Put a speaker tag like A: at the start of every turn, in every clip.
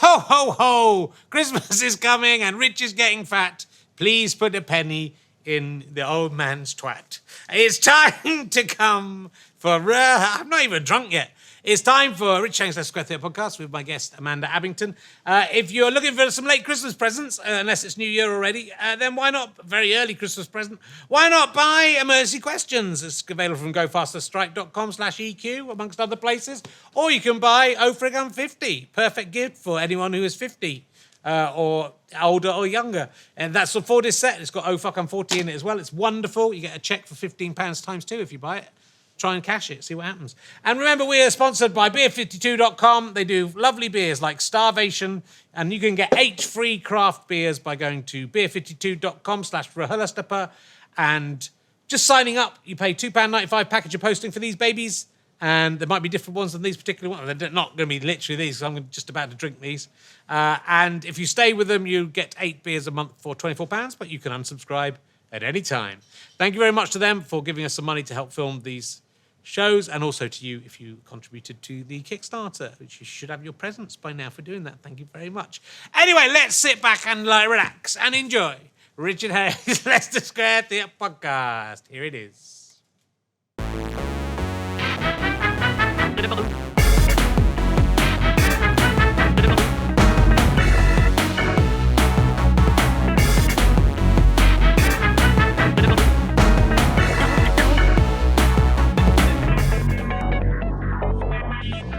A: Ho, ho, ho! Christmas is coming and Rich is getting fat. Please put a penny in the old man's twat. It's time to come for... I'm not even drunk yet. It's time for Rich Chang's Leicester Square Theatre podcast with my guest, Amanda Abbington. If you're looking for some late Christmas presents, unless it's New Year already, then why not, very early Christmas present, why not buy Emergency Questions? It's available from gofasterstrike.com/EQ, amongst other places. Or you can buy Oh Frig, I'm 50. Perfect gift for anyone who is 50. Or older or younger. And that's for this set. It's got Oh Fuck, I'm 40 in it as well. It's wonderful. You get a cheque for £15 times 2 if you buy it. Try and cash it, see what happens. And remember, we are sponsored by beer52.com. They do lovely beers like Starvation, and you can get 8 free craft beers by going to beer52.com/RHLSTP and just signing up. You pay £2.95 package of posting for these babies, and there might be different ones than these particular ones. They're not going to be literally these, so I'm just about to drink these. And if you stay with them, you get 8 beers a month for £24, but you can unsubscribe at any time. Thank you very much to them for giving us some money to help film these shows, and also to you if you contributed to the Kickstarter, which you should have your presents by now for doing that. Thank you very much. Anyway, let's sit back and relax and enjoy Richard Hayes' Leicester Square Theatre podcast. Here it is.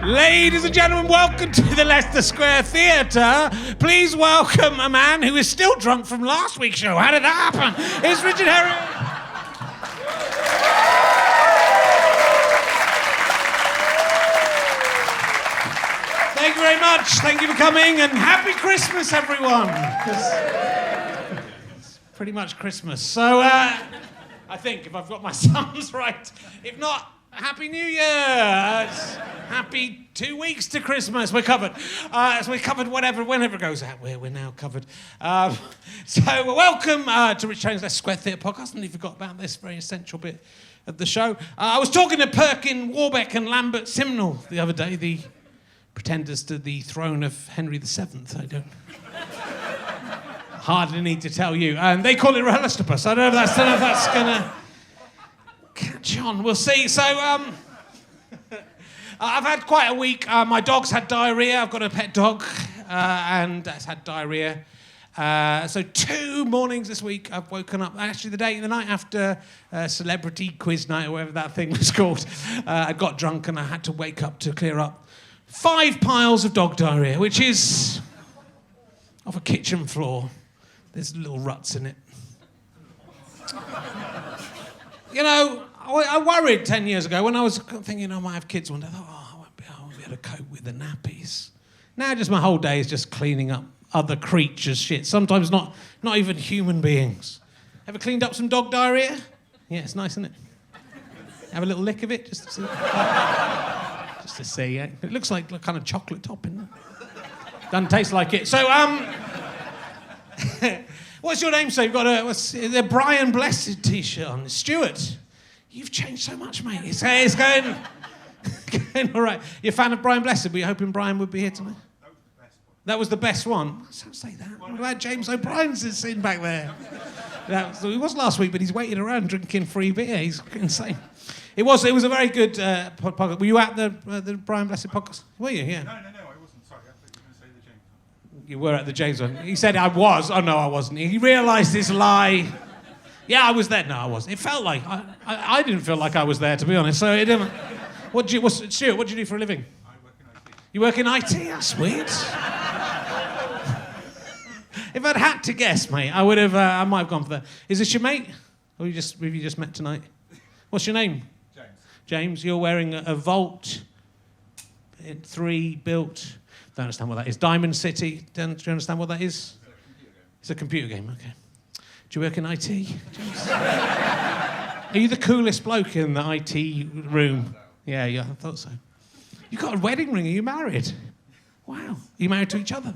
A: Ladies and gentlemen, welcome to the Leicester Square Theatre. Please welcome a man who is still drunk from last week's show. How did that happen? It's Richard Herring. Thank you very much. Thank you for coming, and happy Christmas, everyone. It's pretty much Christmas. So, I think, if I've got my sums right, if not, Happy New Year! Happy 2 weeks to Christmas. We're covered. So we're covered whenever it goes out. We're now covered. So welcome to Rich Chang's Leicester Square Theatre podcast. I nearly forgot about this very essential bit of the show. I was talking to Perkin, Warbeck and Lambert Simnel the other day, the pretenders to the throne of Henry VII. I don't hardly need to tell you. And they call it RHLSTP. So I don't know if that's going to catch on. We'll see. So, I've had quite a week. My dog's had diarrhea. I've got a pet dog, and it's had diarrhea. So 2 mornings this week I've woken up. Actually, the night after celebrity quiz night, or whatever that thing was called, I got drunk and I had to wake up to clear up 5 piles of dog diarrhea, which is off a kitchen floor. There's little ruts in it. You know, I worried 10 years ago when I was thinking I might have kids one day. I thought, I won't be able to cope with the nappies. Now just my whole day is just cleaning up other creatures' shit. Sometimes not even human beings. Ever cleaned up some dog diarrhea? Yeah, it's nice, isn't it? Have a little lick of it just to see. Just to see, yeah. It looks like a kind of chocolate topping. Doesn't taste like it. So, what's your name, sir? You've got the Brian Blessed t-shirt on. Stuart, you've changed so much, mate. It's going all right. You're a fan of Brian Blessed? Were you hoping Brian would be here tonight? That was the best one. Don't say that. What about James O'Brien's sitting back there? He was last week, but he's waiting around drinking free beer. He's insane. It was a very good podcast. Were you at the Brian Blessed podcast? Were you? Yeah.
B: No, I wasn't. Sorry, I thought you were going to say the James one.
A: You were at the James one. He said I was. Oh, no, I wasn't. He realised his lie. Yeah, I was there. No, I wasn't. It felt like... I didn't feel like I was there, to be honest. So it didn't... Stuart, what do you do for a living?
B: I work in IT.
A: You work in IT? That's weird. If I'd had to guess, mate, I would have... I might have gone for that. Is this your mate? Or have you just met tonight? What's your name?
B: James.
A: James, you're wearing a Vault 3 built... Don't understand what that is. Diamond City. Do you understand what that is? It's a computer game, okay. Do you work in IT, James? Are you the coolest bloke in the IT room? Yeah, I thought so. You got a wedding ring. Are you married? Wow. Are you married to each other?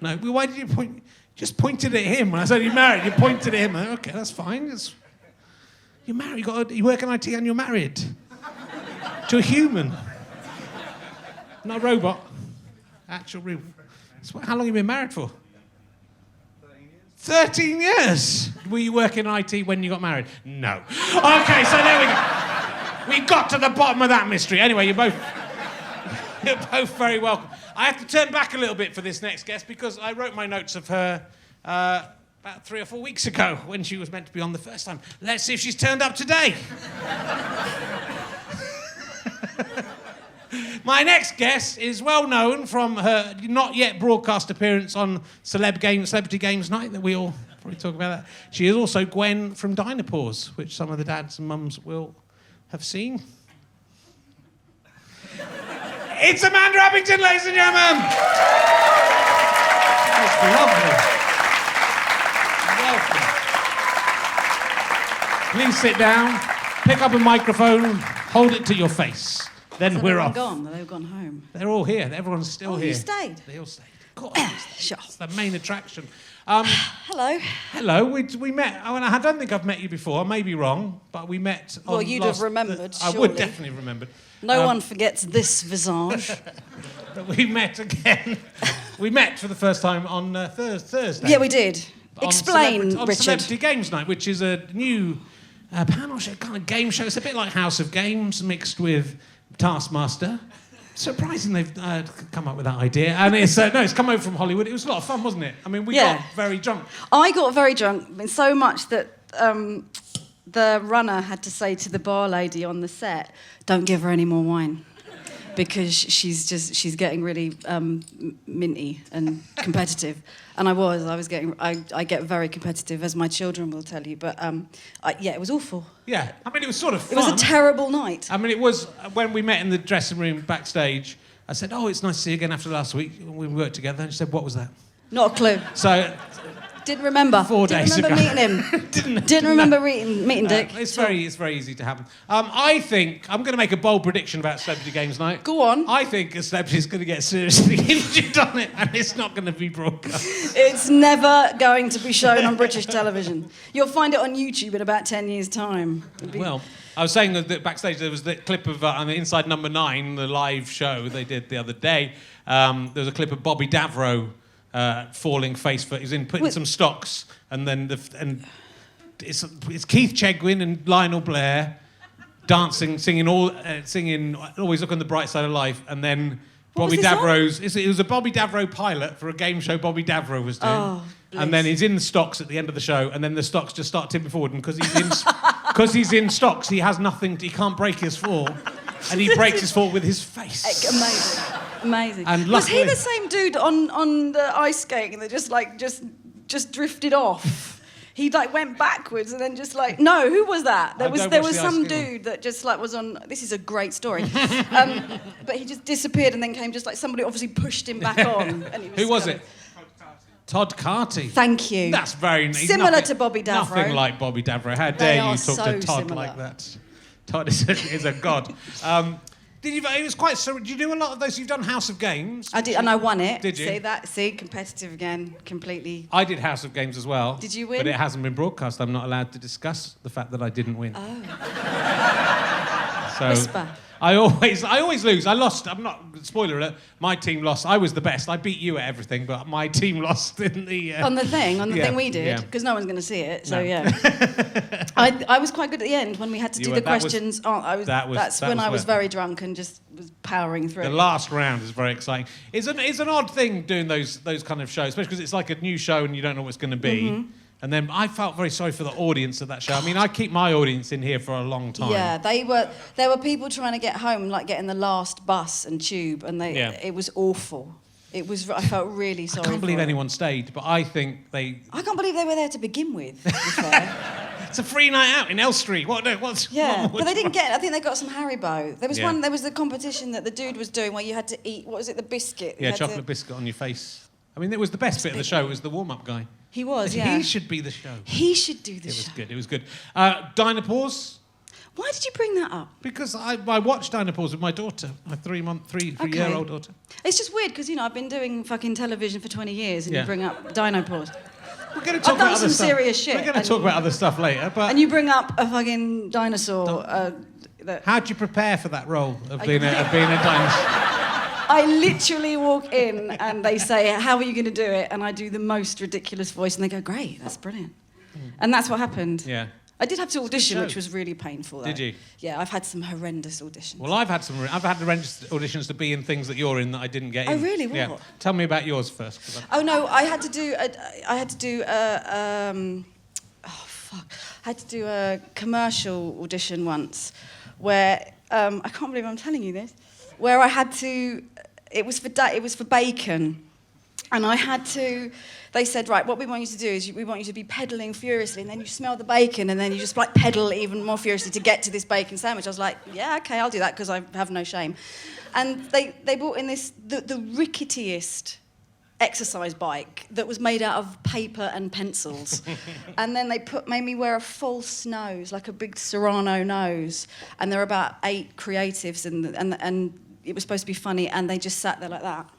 A: No. Well, why did you point? You just pointed at him when I said you're married. You pointed at him. Okay, that's fine. You're married. You work in IT and you're married to a human, not a robot. Actual real So how long have you been married for? 13 years. Were you working in IT when you got married? No. Okay, so there we go. We got to the bottom of that mystery. Anyway, you're both very welcome. I have to turn back a little bit for this next guest because I wrote my notes of her about 3 or 4 weeks ago when she was meant to be on the first time. Let's see if she's turned up today. My next guest is well known from her not yet broadcast appearance on Celebrity Games Night that we all probably talk about that. She is also Gwen from Dynapause, which some of the dads and mums will have seen. It's Amanda Abbington, ladies and gentlemen! It's lovely. Welcome. Please sit down, pick up a microphone, hold it to your face. Then
C: so
A: we're off.
C: Gone. They've gone home.
A: They're all here. Everyone's still here.
C: You stayed?
A: They all stayed. Of course.
C: Sure.
A: It's the main attraction.
C: Hello.
A: Hello. We met. I don't think I've met you before. I may be wrong, but we met.
C: Well, you'd have remembered.
A: I would definitely remember.
C: No one forgets this visage.
A: But we met again. We met for the first time on Thursday.
C: Yeah, we did. Explain,
A: on
C: Richard.
A: Celebrity Games Night, which is a new panel show, kind of game show. It's a bit like House of Games mixed with Taskmaster. Surprising they've come up with that idea. And it's come over from Hollywood. It was a lot of fun, wasn't it? I mean, we got very drunk.
C: I got very drunk, so much that the runner had to say to the bar lady on the set, "Don't give her any more wine." Because she's getting really minty and competitive. And I get very competitive, as my children will tell you. But it was awful.
A: Yeah, I mean, it was sort of fun.
C: It was a terrible night.
A: I mean, it was, when we met in the dressing room backstage, I said, "Oh, it's nice to see you again after last week. We worked together." And she said, "What was that?"
C: Not a clue.
A: So...
C: Didn't remember.
A: 4 days
C: ago. Didn't remember meeting him. Didn't remember meeting Dick.
A: It's very easy to happen. I think I'm going to make a bold prediction about Celebrity Games Night.
C: Go on.
A: I think a celebrity is going to get seriously injured on it, and it's not going to be broadcast.
C: It's never going to be shown on British television. You'll find it on YouTube in about 10 years' time.
A: Well, I was saying that backstage there was the clip of Inside Number 9, the live show they did the other day. There was a clip of Bobby Davro. Falling face first. He's putting some stocks, and then it's Keith Chegwin and Lionel Blair dancing, singing "Always Look on the Bright Side of Life," and then Bobby Davro's. It was a Bobby Davro pilot for a game show Bobby Davro was doing, and then he's in the stocks at the end of the show, and then the stocks just start tipping forward, and because he's in stocks, he has nothing. He can't break his fall, and he breaks his fall with his face.
C: Amazing.
A: And
C: was he the same dude on the ice skating that just drifted off? He went backwards and then no, who was that? There was some dude that was on. This is a great story, but he just disappeared and then came somebody obviously pushed him back on. And he was
A: who was it? Todd Carty.
C: Thank you.
A: That's very nice.
C: Similar to Bobby Davro.
A: Nothing like Bobby Davro. How dare you talk to Todd like that? Todd is a god. It was quite. So, did you do a lot of those? You've done House of Games.
C: I did, and I won it.
A: Did you?
C: See, competitive again, completely.
A: I did House of Games as well.
C: Did you win?
A: But it hasn't been broadcast. I'm not allowed to discuss the fact that I didn't win.
C: Oh.
A: So
C: Whisper.
A: I always lose. I lost. I'm not. Spoiler alert. My team lost. I was the best. I beat you at everything, but my team lost in the.
C: On the thing we did, because no one's going to see it. So I was quite good at the end when we had to do the questions. That's when I was very drunk and just was powering through.
A: The last round is very exciting. It's an odd thing doing those kind of shows, especially because it's like a new show and you don't know what it's going to be. Mm-hmm. And then I felt very sorry for the audience of that show. I mean, I keep my audience in here for a long time.
C: Yeah, there were people trying to get home, getting the last bus and tube, and it was awful. I felt really sorry.
A: I can't believe anyone stayed, but I think
C: I can't believe they were there to begin with. To be fair.
A: It's a free night out in Elstree. But they
C: didn't get. I think they got some Haribo. There was one. There was the competition that the dude was doing where you had to eat. What was it? The biscuit.
A: Yeah, chocolate biscuit on your face. I mean, it was the best bit of the show. It was the warm-up guy.
C: He was.
A: He should be the show.
C: He should do the show.
A: It was good. Dynapause.
C: Why did you bring that up?
A: Because I watched Dynapause with my daughter, my three-year-old daughter.
C: It's just weird because I've been doing fucking television for 20 years and you bring up Dynapause.
A: We're going to talk about other stuff.
C: Serious shit.
A: We're going to talk about other stuff later, but.
C: And you bring up a fucking dinosaur.
A: How do you prepare for that role of being a dinosaur?
C: I literally walk in and they say, how are you going to do it? And I do the most ridiculous voice and they go, great, that's brilliant. And that's what happened.
A: Yeah.
C: I did have to audition,
A: show.
C: which was really painful. Though.
A: Did you?
C: Yeah, I've had some horrendous auditions.
A: Well, I've had horrendous auditions to be in things that you're in that I didn't get in.
C: Oh, really? What?
A: Yeah. Tell me about yours first.
C: Oh no, I had to do a commercial audition once, where I can't believe I'm telling you this, where I had to. It was for bacon, and I had to. They said, right, what we want you to do is we want you to be pedalling furiously, and then you smell the bacon, and then you just like pedal even more furiously to get to this bacon sandwich. I was like, yeah, okay, I'll do that because I have no shame. And they brought in the ricketiest exercise bike that was made out of paper and pencils. And then they made me wear a false nose, like a big Serrano nose. And there were about 8 creatives, and it was supposed to be funny, and they just sat there like that.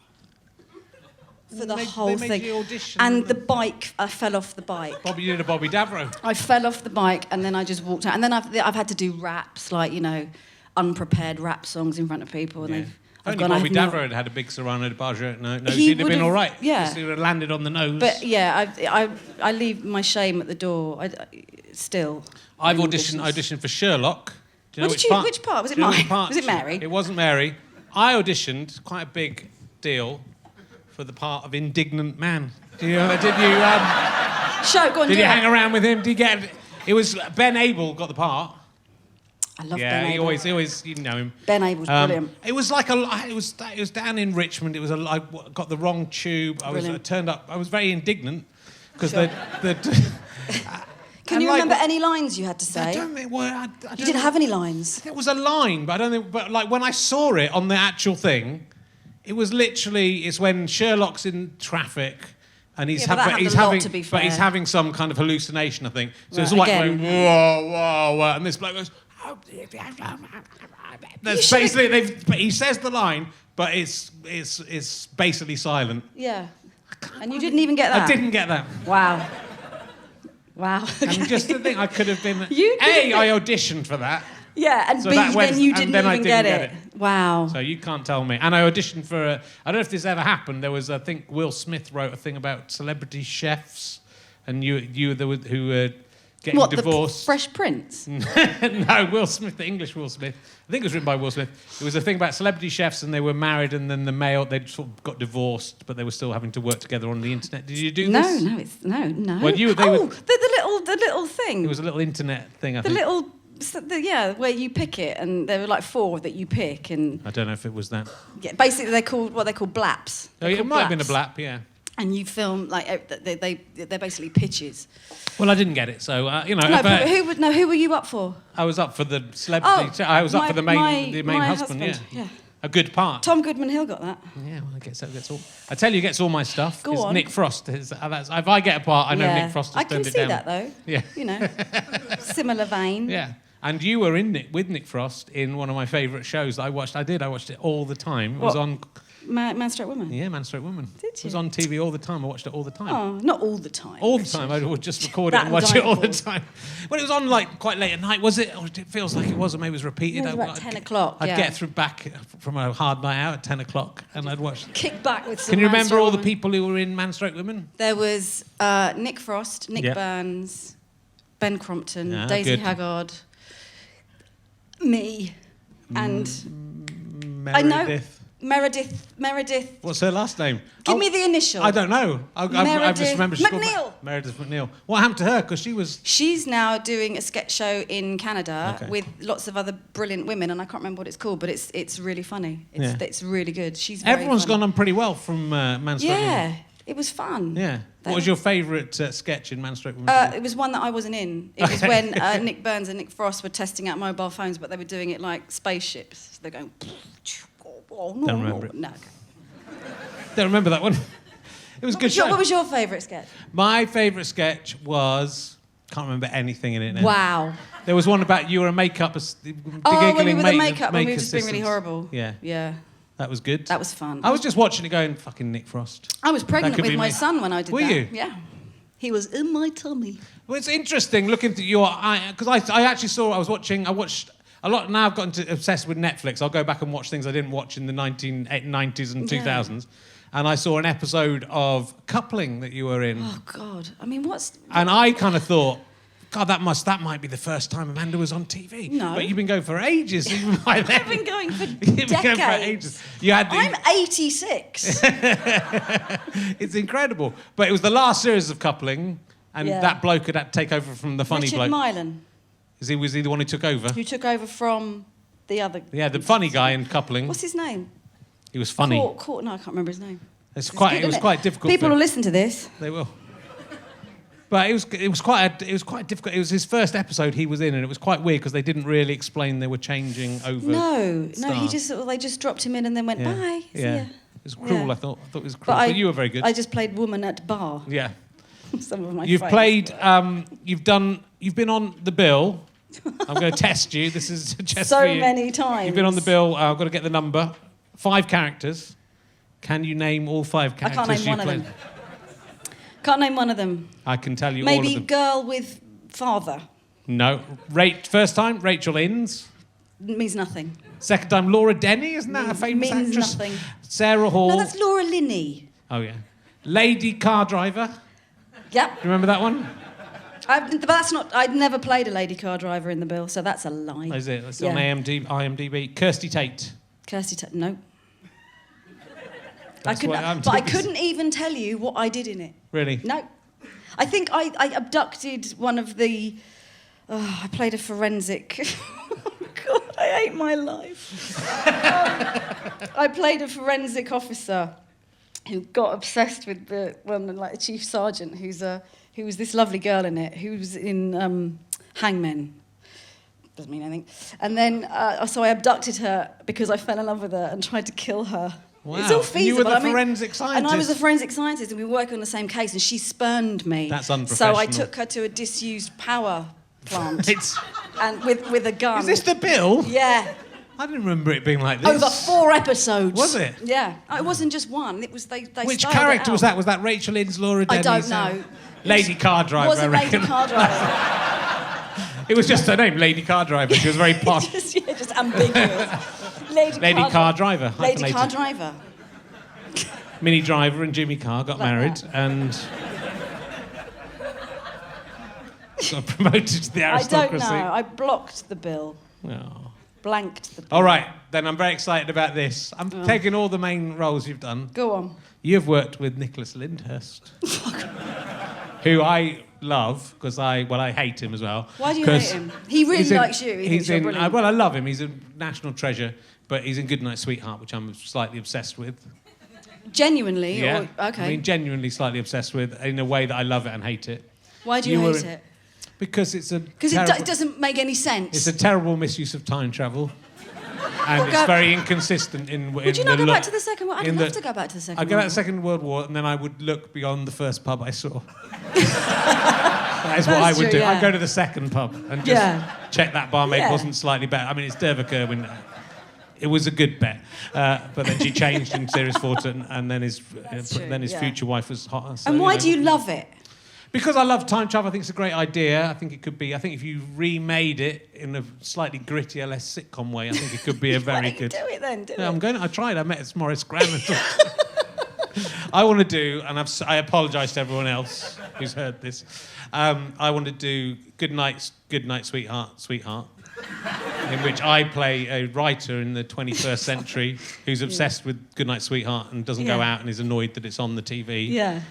C: For the whole
A: they made
C: thing.
A: You audition,
C: and the bike, I fell off the bike.
A: You did a Bobby Davro.
C: I fell off the bike and then I just walked out. And then I've had to do raps, like, unprepared rap songs in front of people. And
A: Only Bobby Davro had a big Serrano de Barger nose. He'd have been all right.
C: Yeah.
A: He would have landed on the nose.
C: But yeah, I leave my shame at the door. Still.
A: I've auditioned for Sherlock. Do you know
C: Which part? Was it mine? Was it Mary?
A: It wasn't Mary. I auditioned, quite a big deal, for the part of Indignant Man. Did you hang around with him? Did you get? It was Ben Abel got the part.
C: I love Ben Abel.
A: he always you know him.
C: Ben Abel's brilliant.
A: It was like it was down in Richmond. I got the wrong tube. I turned up. I was very indignant because
C: Sure. Can you
A: like,
C: remember any lines you had to say?
A: I don't think. Well, I
C: You didn't have any lines.
A: There was a line, but I don't think. But like when I saw it on the actual thing, it was literally. It's when Sherlock's in traffic, and he's having some kind of hallucination, I think. So
C: Right,
A: it's like
C: again.
A: going, whoa, and this bloke goes. That's basically he says the line, but it's basically silent.
C: Yeah. And you didn't even get that?
A: I didn't get that.
C: Wow. Wow.
A: And just to think I could have been...
C: I
A: auditioned for that.
C: Yeah, and
A: So
C: B,
A: that went-
C: then you
A: and
C: didn't
A: then I
C: even
A: didn't
C: get
A: get
C: it. Wow.
A: So you can't tell me. And I auditioned for I don't know if this ever happened. There was, I think, Will Smith wrote a thing about celebrity chefs, and you who were getting divorced.
C: The Fresh Prince?
A: No, Will Smith, the English Will Smith. I think it was written by Will Smith. It was a thing about celebrity chefs, and they were married, and then they'd sort of got divorced, but they were still having to work together on the internet. Did you do this?
C: No.
A: Well,
C: the little thing.
A: It was a little internet thing, I think.
C: Where you pick it, and there were like 4 that you pick, and
A: I don't know if it was that.
C: yeah, basically they're called blaps.
A: It might have been a blap, yeah.
C: And you film like they're basically pitches.
A: Well, I didn't get it, so
C: Who were you up for?
A: I was up for the celebrity. I was up for the main husband. Yeah. A good part.
C: Tom Goodman Hill got that.
A: Yeah, well, I guess that gets all. I tell you, he gets all my stuff.
C: Go on.
A: Nick Frost. If I get a part, I know Nick Frost has turned it down.
C: I can see that though.
A: Yeah.
C: Similar vein.
A: Yeah. And you were with Nick Frost in one of my favourite shows that I watched. I watched it all the time. It was on...
C: Man Straight Woman?
A: Yeah, Man Straight Woman.
C: Did you?
A: It was on TV all the time. I watched it all the time.
C: Oh, not all the time.
A: All the time. I would just record it and watch it all the time. When it was on like quite late at night, was it? Or it feels like it was, or maybe it was repeated.
C: It was about 10 o'clock,
A: I'd get back from a hard night out at 10 o'clock and I'd watch...
C: Kick back with some
A: Can you remember all the
C: Woman.
A: people who were in Man Straight Women?
C: There was Nick Frost, Nick Burns, Ben Crompton, Daisy
A: good.
C: Haggard, me, and...
A: Meredith.
C: Meredith.
A: What's her last name?
C: Give me the initial.
A: I don't know. I just remember she's called
C: McNeil.
A: Meredith McNeil. What happened to her? Because she was...
C: She's now doing a sketch show in Canada
A: Okay.
C: with lots of other brilliant women, and I can't remember what it's called, but it's really funny. It's really good. She's very
A: Everyone's
C: funny.
A: gone on pretty well from Man Straight Women.
C: Yeah, it was fun.
A: Yeah. What was your favourite sketch in Man Straight Women?
C: It was one that I wasn't in. It was when Nick Burns and Nick Frost were testing out mobile phones, but they were doing it like spaceships. So they're going...
A: Don't remember it.
C: No.
A: Don't remember that one. It was a good show.
C: What was your favourite sketch?
A: My favourite sketch was... Can't remember anything in it now.
C: Wow.
A: There was one about you were a makeup...
C: when we were the makeup, when we were just being really horrible.
A: Yeah.
C: Yeah.
A: That was good.
C: That was fun.
A: I was just watching it going, fucking Nick Frost.
C: I was pregnant
A: could
C: with
A: be
C: my
A: me.
C: son when I did
A: Were
C: that.
A: you?
C: Yeah. He was in my tummy.
A: Well, it's interesting looking through your eye... Because I actually saw... I watched... a lot now. I've gotten obsessed with Netflix. I'll go back and watch things I didn't watch in the 1990s and 2000s. And I saw an episode of Coupling that you were in.
C: Oh God! I mean,
A: And I kind of thought, God, that might be the first time Amanda was on TV.
C: No.
A: But you've been going for ages. Even by then.
C: I've been going for
A: You've been going for
C: decades.
A: ages. I'm
C: 86.
A: It's incredible. But it was the last series of Coupling, and that bloke had to take over from the funny
C: Richard
A: bloke.
C: Mylan.
A: Was he the one who took over?
C: Who took over from the other...
A: Yeah, the funny guy in Coupling.
C: What's his name?
A: He was funny.
C: No, I can't remember his name.
A: It was quite difficult.
C: People will listen to this.
A: They will. But it was quite difficult. It was his first episode he was in, and it was quite weird because they didn't really explain they were changing over.
C: No,
A: stars.
C: they just dropped him in and then went bye. See ya.
A: It was cruel.
C: Yeah.
A: I thought it was cruel. But you were very good.
C: I just played woman at bar.
A: Yeah.
C: Some of my
A: You've
C: favourites.
A: played. You've been on the bill. I'm going to test you. This is just
C: so
A: for you.
C: many times.
A: You've been on the bill. I've got to get the number. 5 characters. Can you name all 5 characters?
C: I can't name one of them. Can't name one of them.
A: I can tell you all of
C: Maybe
A: them.
C: girl with father.
A: No. First time, Rachel Innes.
C: Means nothing.
A: Second time, Laura Denny. Isn't that a famous
C: means
A: actress?
C: nothing.
A: Sarah Hall.
C: No, that's Laura Linney.
A: Oh, yeah. Lady Car Driver.
C: Yep.
A: Do you remember that one?
C: But that's not... I'd never played a lady car driver in the bill, so that's a lie.
A: Is it? It's on IMDb. Kirsty Tate.
C: No. I couldn't even tell you what I did in it.
A: Really?
C: No. I think I abducted one of the... I played a forensic... God, I hate my life. I played a forensic officer who got obsessed with the chief sergeant who was this lovely girl in it, who was in Hangmen. Doesn't mean anything. And then, so I abducted her because I fell in love with her and tried to kill her.
A: Wow.
C: It's all feasible.
A: You were the forensic scientist.
C: And I was a forensic scientist, and we were working on the same case, and she spurned me.
A: That's unprofessional.
C: So I took her to a disused power plant.
A: It's...
C: And with a gun.
A: Is this the bill?
C: Yeah.
A: I didn't remember it being like this.
C: Over 4 episodes.
A: Was it?
C: Yeah. It wasn't just one. It was they
A: Which
C: styled
A: character
C: it
A: was
C: out.
A: that? Was that Rachel Innes, Laura Denny?
C: I don't know.
A: Lady Car Driver,
C: It wasn't
A: I reckon.
C: Lady Car Driver.
A: It was just her name, Lady Car Driver. She was very posh.
C: just ambiguous. Lady
A: Car Driver.
C: Lady Car
A: hyphenated.
C: Driver.
A: Minnie Driver and Jimmy Carr got married
C: that.
A: and got promoted to the
C: I
A: aristocracy.
C: don't know. I blocked the bill.
A: Oh.
C: Blanked the bill.
A: All right, then I'm very excited about this. I'm taking all the main roles you've done.
C: Go on.
A: You've worked with Nicholas Lyndhurst, who I love because I hate him as well.
C: Why do you hate him? He really likes you. He thinks you're brilliant.
A: Well, I love him. He's a national treasure, but he's in Goodnight Sweetheart, which I'm slightly obsessed with.
C: Genuinely?
A: Yeah.
C: Or, okay.
A: I mean, genuinely slightly obsessed with, in a way that I love it and hate it.
C: Why do you hate it?
A: Because it's a
C: Because it doesn't make any sense.
A: It's a terrible misuse of time travel. And it's very inconsistent in
C: Would you not go back to the Second World War? I'd love to go back to the Second
A: I'd
C: World
A: go
C: War.
A: back to the Second World War, and then I would look beyond the first pub I saw. That is what I would do.
C: Yeah.
A: I'd go to the second pub and just check that barmaid
C: Yeah.
A: wasn't slightly better. I mean, it's Derva Kerwin. It was a good bet. But then she changed in Series 4, and then his future wife was hot. So,
C: And why do you love it?
A: Because I love time travel. I think it's a great idea. I think it could be. I think if you remade it in a slightly grittier, less sitcom way, I think it could be a very
C: Why
A: good.
C: don't you do it then? Do
A: Yeah,
C: it.
A: I tried. I met Morris Graham. I want to do, and I apologise to everyone else who's heard this. I want to do Good Night, Sweetheart, in which I play a writer in the 21st century who's obsessed with Good Night, Sweetheart and doesn't go out and is annoyed that it's on the TV.
C: Yeah.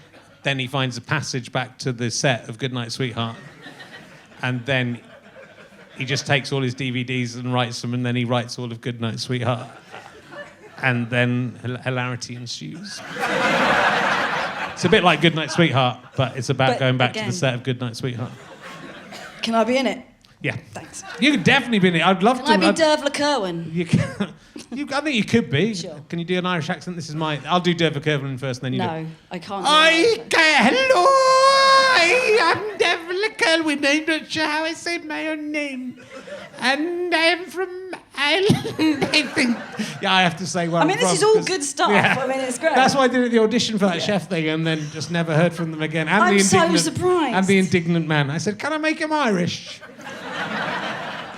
A: Then he finds a passage back to the set of Good Night, Sweetheart, and then he just takes all his DVDs and writes them, and then he writes all of Good Night, Sweetheart, and then hilarity ensues. It's a bit like Good Night, Sweetheart, but it's about going back to the set of Good Night, Sweetheart.
C: Can I be in it?
A: Yeah.
C: Thanks.
A: You could definitely be in it. I'd love to.
C: Can I be Dervla Kerwin?
A: You can, I think you could be.
C: Sure.
A: Can you do an Irish accent? I'll do Derva Kerwin first, and then you do.
C: No, I can't.
A: Hello, I'm Derva Kerwin. I'm not sure how I say my own name. And I'm from Ireland, I think. Yeah, I have to say where I'm
C: this
A: from,
C: is all good stuff.
A: yeah.
C: I mean, it's great.
A: That's why I did the audition for that chef thing and then just never heard from them again. And
C: I'm so
A: indignant,
C: surprised.
A: And the indignant man. I said, can I make him Irish?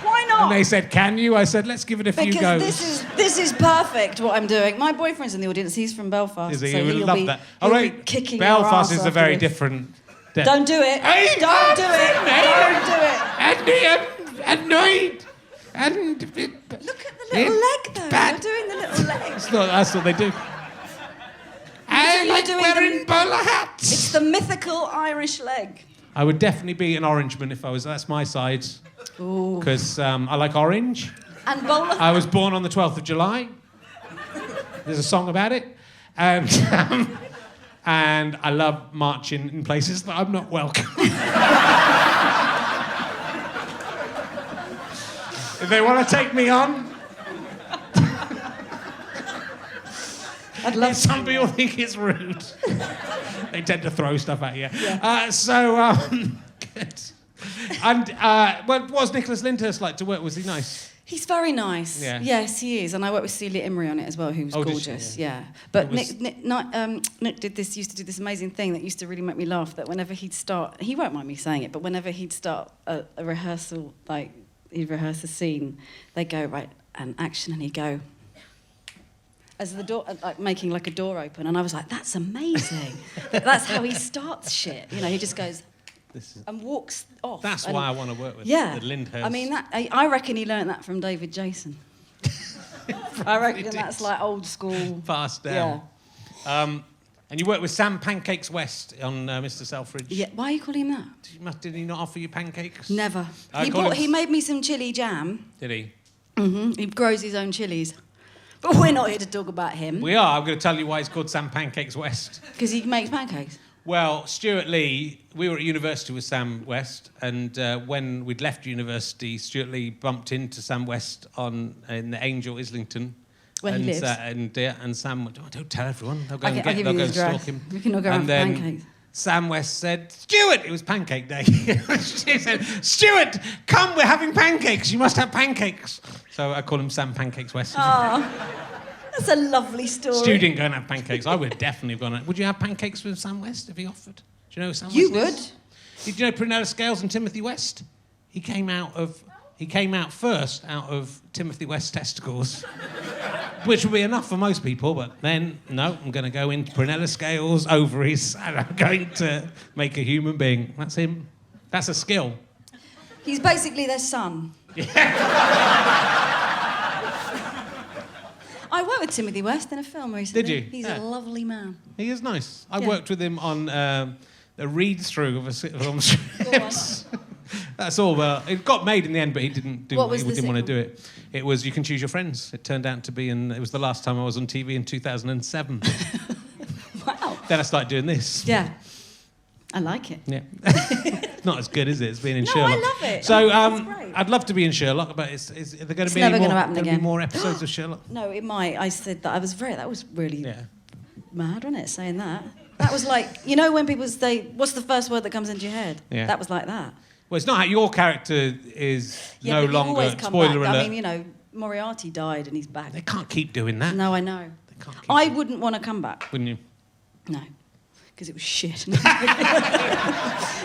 C: Why not?
A: And they said, can you? I said, let's give it a few
C: Because
A: goes.
C: this is perfect what I'm doing. My boyfriend's in the audience. He's from Belfast.
A: Is he?
C: So
A: You would
C: he'll
A: love
C: be,
A: that.
C: he'll
A: All right,
C: be kicking
A: Belfast
C: your ass
A: is a
C: after
A: very
C: this.
A: different...
C: Don't do it.
A: Hey,
C: Don't do it. Don't do it.
A: And annoyed. And...
C: Look at the little leg, though.
A: bad.
C: You're doing the little leg.
A: That's what they do. I
C: You're
A: like
C: doing
A: wearing bowler hats.
C: It's the mythical Irish leg.
A: I would definitely be an Orangeman if I was... That's my side.
C: Ooh.
A: Because I like orange.
C: And bowler.
A: I was born on the 12th of July. There's a song about it. And I love marching in places that I'm not welcome. If they want to take me on...
C: I'd love
A: Some people think it's rude. They tend to throw stuff at you.
C: Yeah.
A: Good. And what was Nicholas Lyndhurst like to work? Was he nice?
C: He's very nice.
A: Yeah.
C: Yes, he is. And I worked with Celia Imrie on it as well, who was
A: Oh, did she?
C: gorgeous. Yeah. But
A: was-
C: Nick used to do this amazing thing that used to really make me laugh, that whenever he'd start, he won't mind me saying it, but whenever he'd start a rehearsal, like he'd rehearse a scene, they'd go, right, and action, and he'd go, as the door, like making like a door open, and I was like, that's amazing. That's how he starts shit. You know, he just goes and walks off.
A: That's
C: and,
A: why I want to work with
C: yeah.
A: the Lyndhurst.
C: I mean, I reckon he learnt that from David Jason. I reckon that's like old school.
A: Fast down.
C: Yeah.
A: And you worked with Sam Pancakes West on Mr. Selfridge.
C: Yeah. Why are you calling him that?
A: Did he not offer you pancakes?
C: Never.
A: I call him-
C: He made me some chili jam.
A: Did he?
C: He grows his own chilies. But we're not here to talk about him.
A: We are. I'm going to tell you why it's called Sam Pancakes West.
C: Because he makes pancakes.
A: Well, Stuart Lee, we were at university with Sam West, and when we'd left university, Stuart Lee bumped into Sam West in the Angel, Islington.
C: Where he lives.
A: And Sam went, oh, don't tell everyone. They'll go
C: I'll
A: and
C: give
A: they'll
C: you
A: go
C: his
A: and
C: address.
A: stalk him.
C: We can all go around
A: And
C: for
A: then
C: pancakes.
A: Sam West said, Stuart, it was pancake day. She said, Stuart, come, we're having pancakes. You must have pancakes. So I call him Sam Pancakes West.
C: Oh, that's a lovely story.
A: Stu didn't go and have pancakes. I would definitely have gone. Would you have pancakes with Sam West if he offered? Do you know who Sam
C: You
A: West
C: would.
A: is? Did you know Prunella Scales and Timothy West? He came out first out of Timothy West's testicles, which would be enough for most people. But then, no, I'm going to go into Prunella Scales' ovaries, and I'm going to make a human being. That's him. That's a skill.
C: He's basically their son. I worked with Timothy West in a film recently.
A: Did you?
C: He's
A: Yeah.
C: a lovely man.
A: He is nice. I
C: Yeah.
A: worked with him on a read-through of a film
C: Go on.
A: That's all. Well, it got made in the end, but he didn't do.
C: What was
A: He
C: the
A: didn't want to do
C: sequel?
A: it. It was You Can Choose Your Friends. It turned out to be, and it was the last time I was on TV in 2007.
C: Wow.
A: Then I started doing this.
C: Yeah. I like it.
A: Yeah. Not as good, is it? It's being in
C: No,
A: Sherlock.
C: I love it.
A: So
C: It's great.
A: I'd love to be in Sherlock, but is there going
C: It's
A: to be
C: never
A: any more,
C: gonna happen
A: gonna be
C: again.
A: more episodes of Sherlock?
C: No, it might. I said that. That was really
A: Yeah.
C: mad, wasn't it, saying that? That was like, you know when people say, what's the first word that comes into your head?
A: Yeah.
C: That was like that.
A: Well, it's not how your character is
C: Yeah,
A: no
C: but you
A: longer.
C: always come
A: Spoiler
C: back.
A: alert.
C: I mean, you know, Moriarty died and he's back.
A: They can't keep doing that.
C: No, I know.
A: They can't keep
C: I wouldn't want to come back.
A: Wouldn't you?
C: No. Because it was shit.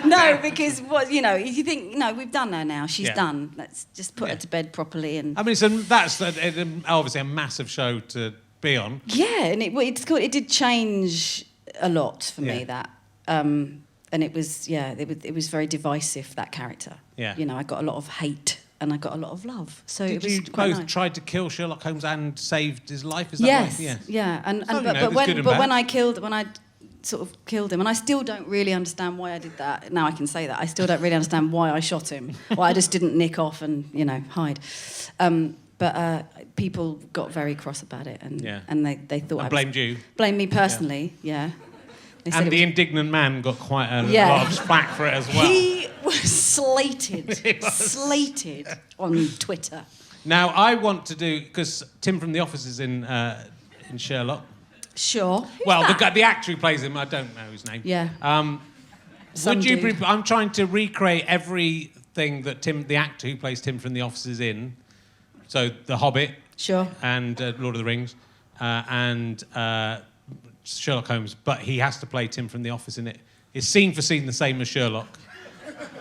C: No, because what you know, you think, no, we've done her now. She's
A: Yeah.
C: done. Let's just put
A: Yeah.
C: her to bed properly and.
A: I mean, that's obviously a massive show to be on.
C: Yeah, and it did change a lot for me,
A: Yeah.
C: that. And it was very divisive, that character.
A: Yeah.
C: You know, I got a lot of hate and I got a lot of love. So
A: Did
C: it was
A: you
C: quite
A: both
C: nice.
A: try to kill Sherlock Holmes and saved his life? Is that
C: Yes.
A: right? Yes.
C: Yeah. And
A: So, you know,
C: but
A: there's good and
C: when
A: bad.
C: I sort of killed him, and I still don't really understand why I did that. Now I can say that I still don't really understand why I shot him. Why I just didn't nick off and hide. But people got very cross about it, and
A: Yeah.
C: and they thought
A: I blamed you.
C: blamed me personally. Yeah. They said
A: And
C: it
A: the
C: was-
A: indignant man got quite a
C: Yeah.
A: lot of flack for it as well.
C: He was slated,
A: He was.
C: slated on Twitter.
A: Now, I want to do... Because Tim from The Office is in Sherlock.
C: Sure. Who's
A: Well,
C: that?
A: the actor who plays him, I don't know his name.
C: Yeah. Some
A: Would you?
C: dude.
A: I'm trying to recreate everything that the actor who plays Tim from The Office is in. So, The Hobbit
C: Sure.
A: and Lord of the Rings and Sherlock Holmes, but he has to play Tim from The Office in it. It's scene for scene the same as Sherlock,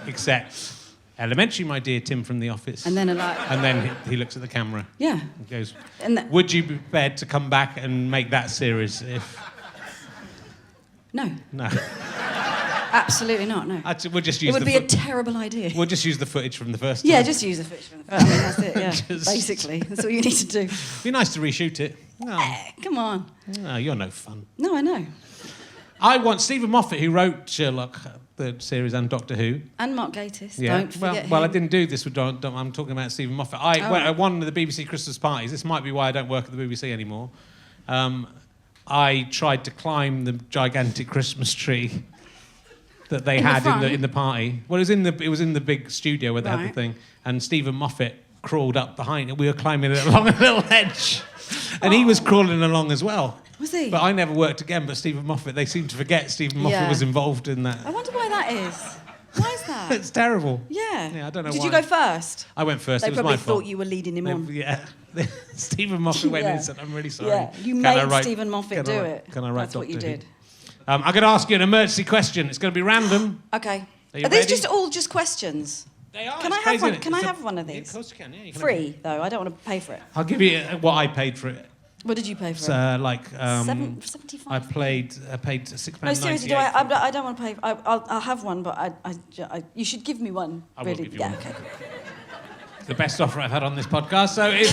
A: except Elementary, my dear Tim from The Office.
C: And then
A: And then he looks at the camera.
C: yeah.
A: And goes,
C: And
A: would you be prepared to come back and make that series if...
C: no,
A: No.
C: absolutely not. No.
A: We'll just use
C: It would be a terrible idea.
A: We'll just use the footage from the first time.
C: Yeah, just use the footage from the first. I mean, that's it. Yeah,
A: Just-
C: basically, that's all you need to do.
A: It'd be nice to reshoot it. No,
C: Come on.
A: no, you're no fun.
C: No, I know.
A: I want Stephen Moffat, who wrote Sherlock, the series, and Doctor Who.
C: And Mark Gatiss.
A: Yeah.
C: Don't forget him.
A: Well, I didn't do this with I'm talking about Stephen Moffat. I
C: Oh.
A: went at one of the BBC Christmas parties. This might be why I don't work at the BBC anymore. I tried to climb the gigantic Christmas tree that they
C: In the
A: had
C: front?
A: in the party. Well, it was in the big studio where they had the
C: Right.
A: thing, and Stephen Moffat crawled up behind it. We were climbing it along a little edge, and he was crawling along as well.
C: Was he?
A: But I never worked again. But Stephen Moffat, they seem to forget Stephen Moffat
C: Yeah.
A: was involved in that.
C: I wonder why that is. Why is that?
A: It's terrible.
C: Yeah.
A: Yeah, I don't know
C: Did
A: why.
C: you go first?
A: I went first.
C: They
A: It was
C: probably
A: my fault.
C: thought you were leading him on.
A: Yeah. Stephen Moffat went in
C: Yeah.
A: and said, I'm really sorry.
C: Yeah, you
A: Can I
C: made
A: write-
C: Stephen Moffat
A: can I
C: do
A: write-
C: it.
A: Can I write
C: That's what you
A: Doctor Who?
C: did.
A: I'm going to ask you an emergency question. It's going to be random.
C: Okay.
A: Are you
C: Are these
A: ready?
C: just all just questions?
A: They are.
C: Can
A: it's
C: I have
A: crazy,
C: one?
A: isn't it?
C: Can I
A: It's
C: have one of
A: Yeah,
C: these?
A: of course you can. Yeah, you can
C: Free though. I don't want to pay for it.
A: I'll give you what I paid for it.
C: What did you pay for
A: It's
C: it?
A: like
C: 75.
A: I paid £6.98.
C: No, seriously, I don't want to pay. I'll have one, but you should give me one.
A: I will
C: really.
A: give you
C: yeah,
A: one.
C: okay.
A: It's the best offer I've had on this podcast. So it's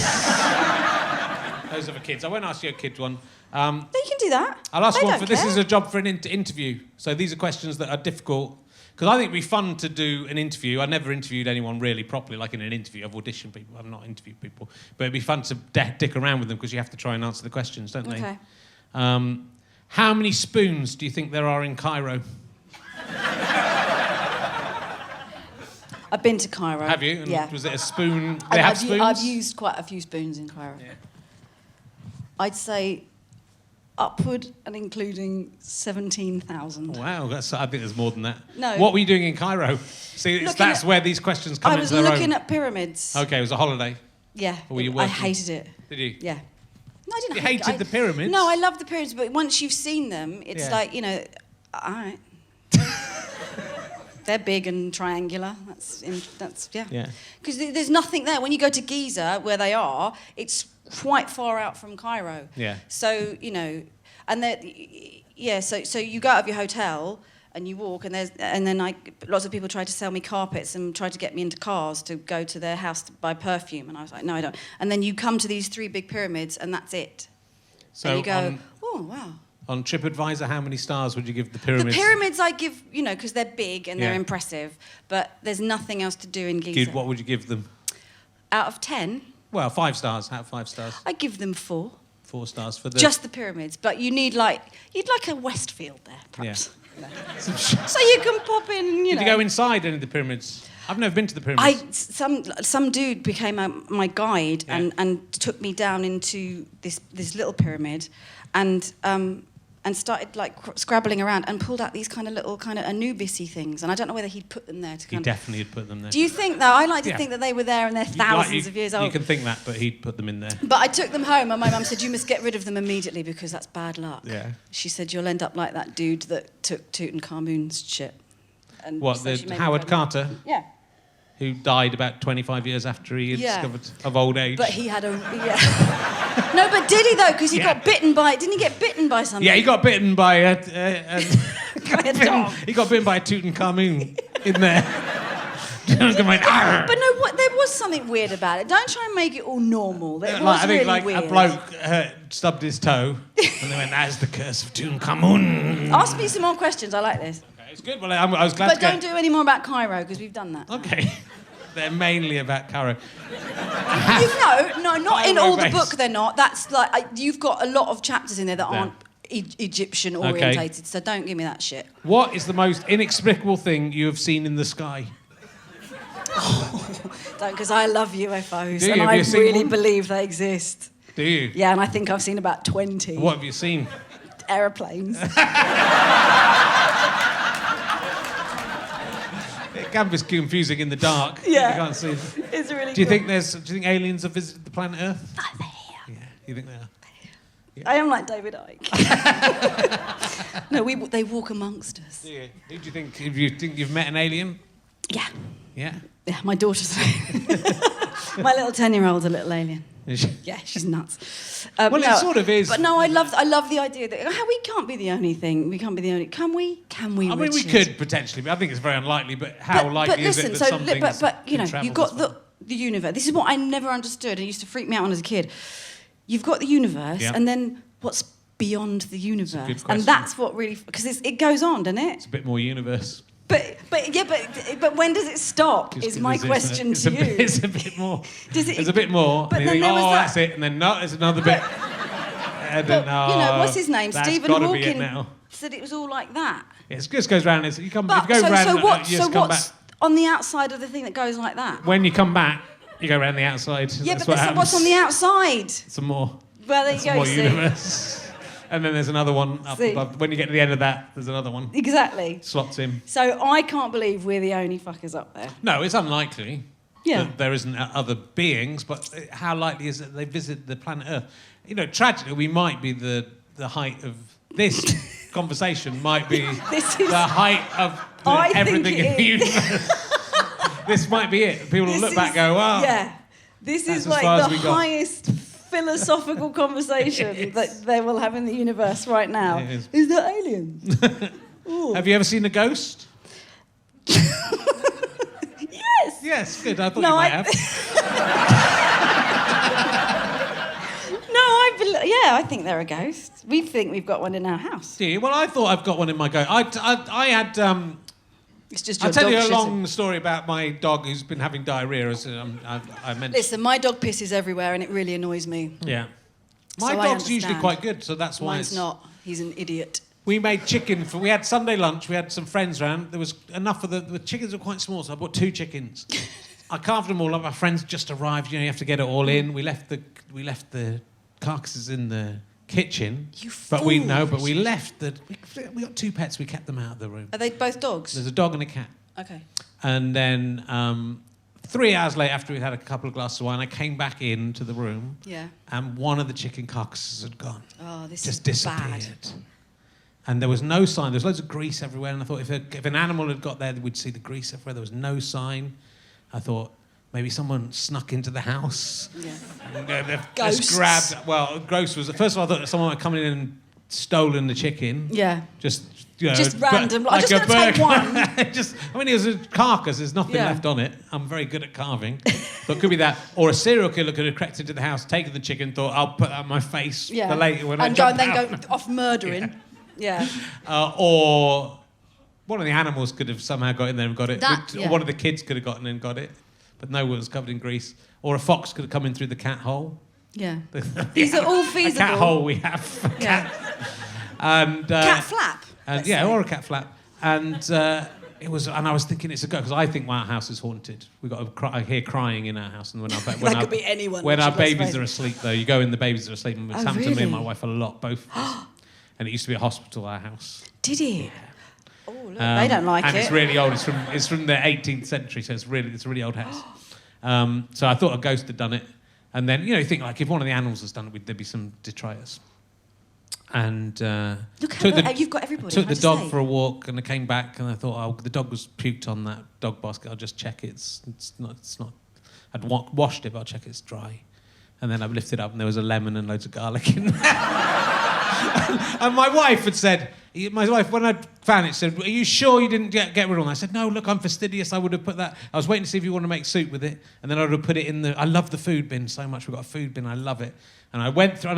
A: those are for kids. I won't ask you a kid one.
C: No, you can do that.
A: I'll ask
C: They
A: one
C: don't
A: for this
C: care.
A: is a job for an interview. So these are questions that are difficult. Because I think it'd be fun to do an interview. I never interviewed anyone really properly, like in an interview. I've auditioned people. I've not interviewed people. But it'd be fun to dick around with them because you have to try and answer the questions, don't they?
C: Okay.
A: How many spoons do you think there are in Cairo?
C: I've been to Cairo.
A: Have you? And
C: Yeah.
A: Was it a spoon? They have spoons?
C: I've used quite a few spoons in Cairo.
A: Yeah.
C: I'd say upward and including 17,000.
A: Wow, I think there's more than that.
C: No.
A: What were you doing in Cairo? See,
C: Looking
A: that's
C: at-
A: where these questions come
C: I was
A: into their
C: looking
A: own.
C: at pyramids.
A: Okay, it was a holiday.
C: Yeah.
A: Or were you
C: I
A: working?
C: hated it.
A: Did you?
C: Yeah. No, I didn't
A: You
C: hate
A: hated the pyramids?
C: No, I love the pyramids, but once you've seen them, it's
A: Yeah.
C: like, all right. They're big and triangular. That's yeah.
A: Yeah.
C: Because there's nothing there. When you go to Giza, where they are, it's quite far out from Cairo.
A: Yeah.
C: So, and so you go out of your hotel and you walk, and then lots of people tried to sell me carpets and tried to get me into cars to go to their house to buy perfume, and I was like, no, I don't. And then you come to these 3 big pyramids, and that's it.
A: So
C: and you go, oh wow.
A: on TripAdvisor, how many stars would you give the pyramids?
C: The pyramids I give, because they're big and they're
A: Yeah.
C: impressive, but there's nothing else to do in Giza.
A: What would you give them?
C: Out of 10,
A: Well, 5 stars. Out of 5 stars.
C: I give them 4.
A: 4 stars for the...
C: Just the pyramids, but you'd like a Westfield there, perhaps.
A: Did
C: So you can pop in,
A: you go inside any of the pyramids? I've never been to the pyramids.
C: Some dude became my guide
A: Yeah.
C: and took me down into this little pyramid, and started like scrabbling around and pulled out these kind of Anubis-y things, and I don't know whether he'd put them there to
A: He definitely had put them there.
C: Do you think though? I like to
A: Yeah.
C: think that they were there and they're thousands of years old.
A: You can think that, but he'd put them in there.
C: But I took them home, and my mum said, you must get rid of them immediately because that's bad luck.
A: Yeah.
C: She said, you'll end up like that dude that took Tutankhamun's shit. And
A: What,
C: so she
A: the
C: made me
A: Howard
C: go-
A: Carter,
C: Yeah.
A: who died about 25 years after he had
C: Yeah.
A: discovered of old age?
C: But he had yeah. No, but did he though? Because he
A: Yeah.
C: got bitten by... Didn't he get bitten by something?
A: Yeah, he got bitten by a
C: By a dog.
A: he got bitten by a Tutankhamun in there. Tutankhamun, "Arr!"
C: But no, there was something weird about it. Don't try and make it all normal. It was
A: I think
C: really weird.
A: a bloke stubbed his toe, and they went, "That's the curse of Tutankhamun."
C: Ask me some more questions. I like this.
A: Okay, it's good. Well, I was glad
C: But
A: to get...
C: don't do any more about Cairo because we've done that.
A: Okay. They're mainly about Cairo.
C: No, not in all the
A: Cairo-based.
C: book. They're not. That's like you've got a lot of chapters in there that aren't Egyptian orientated. So don't give me that shit.
A: What is the most inexplicable thing you have seen in the sky?
C: Don't, because I love UFOs
A: Do you?
C: and
A: Have
C: I
A: you seen
C: really
A: one?
C: believe they exist.
A: Do you?
C: Yeah, and I think I've seen about 20
A: What have you seen?
C: aeroplanes.
A: It can be confusing in the dark.
C: Yeah.
A: You can't see.
C: It's really.
A: Do you
C: cool.
A: think aliens have visited the planet Earth?
C: Oh, they're here.
A: Yeah. You think they are?
C: I am like David Icke. No, they walk amongst us.
A: Do you? Who do you think? If you think you've met an alien?
C: Yeah.
A: Yeah.
C: Yeah, my daughter's... My little 10-year-old's a little alien. Yeah, she's nuts.
A: Well, it sort of is.
C: But no, I love the idea that we can't be the only thing. We can't be the only... Can we? I mean, we
A: could potentially, but I think it's very unlikely. But how likely is it that something?
C: But you know, you've got the universe. This is what I never understood. It used to freak me out when I was a kid. You've got the universe, and then what's beyond the universe? And that's what really... Because it goes on, doesn't it?
A: It's a bit more universe.
C: But when does it stop? Is my question to you.
A: It's a bit more. There's a bit more.
C: But
A: and
C: then
A: you think,
C: that's
A: it, and then no, there's another bit. And then,
C: what's his name? Stephen Hawking said it was all like that.
A: Yeah, it just goes round. You go round.
C: So what's on the outside of the thing that goes like that?
A: When you come back, you go around the outside.
C: Yeah, but what's on the outside?
A: Some more.
C: Well, there you go.
A: More universe. And then there's another one up above. When you get to the end of that, there's another one.
C: Exactly.
A: Slots in.
C: So I can't believe we're the only fuckers up there.
A: No, it's unlikely that there isn't other beings, but how likely is it they visit the planet Earth? You know, tragically, we might be the height of this conversation might be the height of everything in the universe. This might be it. People will look back and go, wow.
C: Yeah. This is like the highest philosophical conversation that they will have in the universe right now. Is there aliens?
A: Have you ever seen a ghost?
C: Yes.
A: Yes, good. I thought you might have.
C: I think they're a ghost. We think we've got one in our house.
A: Do you? Well, I thought I've got one in my ghost. I had...
C: It's just your
A: I'll tell
C: dog
A: you a
C: shitting.
A: long story about my dog who's been having diarrhea. As I mentioned.
C: Listen, my dog pisses everywhere and it really annoys me.
A: Yeah. My dog's usually quite good, so that's why
C: Mine's not. He's an idiot.
A: We made chicken we had Sunday lunch. We had some friends round. There was enough of the chickens were quite small, so I bought 2 chickens. I carved them all up. My friends just arrived. You know, you have to get it all in. We left the carcasses in the kitchen. We left we got 2 pets. We kept them out of the room.
C: Are they both dogs?
A: There's a dog and a cat.
C: Okay.
A: And then 3 hours later, after we'd had a couple of glasses of wine, I came back into the room.
C: Yeah.
A: And one of the chicken carcasses had gone.
C: Oh, this
A: just
C: is
A: disappeared.
C: bad.
A: And there was no sign. There was loads of grease everywhere. And I thought if an animal had got there, we'd see the grease everywhere. There was no sign. I thought maybe someone snuck into the house.
C: Yeah.
A: And,
C: Ghosts.
A: just grabbed. Well, gross was. First of all, I thought someone had come in and stolen the chicken.
C: Yeah.
A: Just
C: random.
A: Like
C: I'm just going to take one.
A: It was a carcass. There's nothing left on it. I'm very good at carving. So it could be that. Or a serial killer could have crept into the house, taken the chicken, thought, I'll put that on my face for later when I jump out.
C: Go off murdering. Yeah.
A: Or one of the animals could have somehow got in there and got it. Or one of the kids could have gotten in and got it. But no one was covered in grease. Or a fox could have come in through the cat hole.
C: Yeah. These are all feasible.
A: A cat hole we have. And
C: cat flap.
A: And or a cat flap. And it was. And I was thinking it's a ghost because I think my house is haunted. I hear crying in our house, and
C: that could be anyone.
A: When our babies are asleep, though, you go in, the babies are asleep. And it's happened to me and my wife a lot, both. And it used to be a hospital, our house.
C: Did it? Yeah. Oh, look, they don't like
A: and
C: it.
A: And it's really old. It's from the 18th century, so it's a really old house. So I thought a ghost had done it. And then, you think, like, if one of the animals has done it, there'd be some detritus. And
C: look, you've got everybody.
A: Took the dog for a walk, and I came back, and I thought, the dog was puked on that dog basket. I'll just check it's not. I'd washed it, but I'll check it's dry. And then I lifted it up, and there was a lemon and loads of garlic in there. And my wife had said, when I found it, said, are you sure you didn't get rid of it? I said, no, look, I'm fastidious. I would have put that. I was waiting to see if you want to make soup with it. And then I would have put it in I love the food bin so much. We've got a food bin. I love it. And I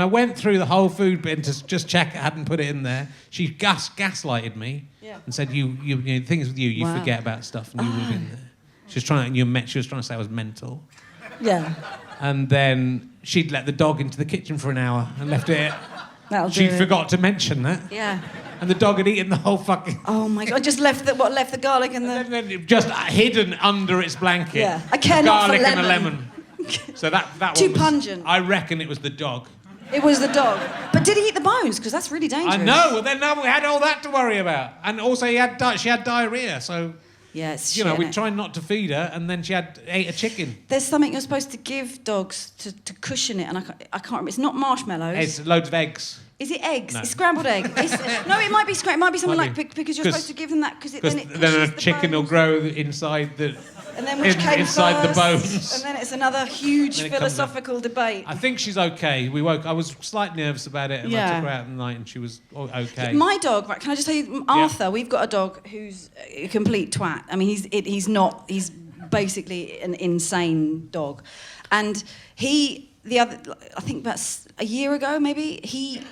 A: went through the whole food bin to just check I hadn't put it in there. She gaslighted me and said, the thing is with you forget about stuff and you would have been there. She was trying to say I was mental.
C: Yeah.
A: And then she'd let the dog into the kitchen for an hour and left it. She forgot to mention that.
C: Yeah.
A: And the dog had eaten the whole fucking...
C: Oh, my God. Just left the garlic and the...
A: And then just hidden under its blanket.
C: Yeah. I care not for
A: garlic
C: lemon.
A: and a lemon. So that
C: Too
A: one was,
C: pungent.
A: I reckon it was the dog.
C: It was the dog. But did he eat the bones? Because that's really dangerous.
A: I know. Well, then now we had all that to worry about. And also she had diarrhea, so...
C: Yeah, it's
A: we tried not to feed her, and then she ate a chicken.
C: There's something you're supposed to give dogs to cushion it, and I can't remember. It's not marshmallows.
A: It's loads of eggs.
C: Is it eggs?
A: No.
C: It's scrambled egg. No, it might be it might be something
A: Might
C: like
A: be.
C: because you're supposed to give them that because then it
A: then a
C: pushes the
A: chicken will
C: bones.
A: grow inside the
C: And then which came
A: inside the
C: first?
A: bones.
C: And then it's another huge
A: Then it comes
C: philosophical debate.
A: I think she's okay. I was slightly nervous about it, and I took her out at night, and she was okay.
C: My dog, right? Can I just tell you, Arthur? We've got a dog who's a complete twat. I mean, he's basically an insane dog, and I think about a year ago, maybe he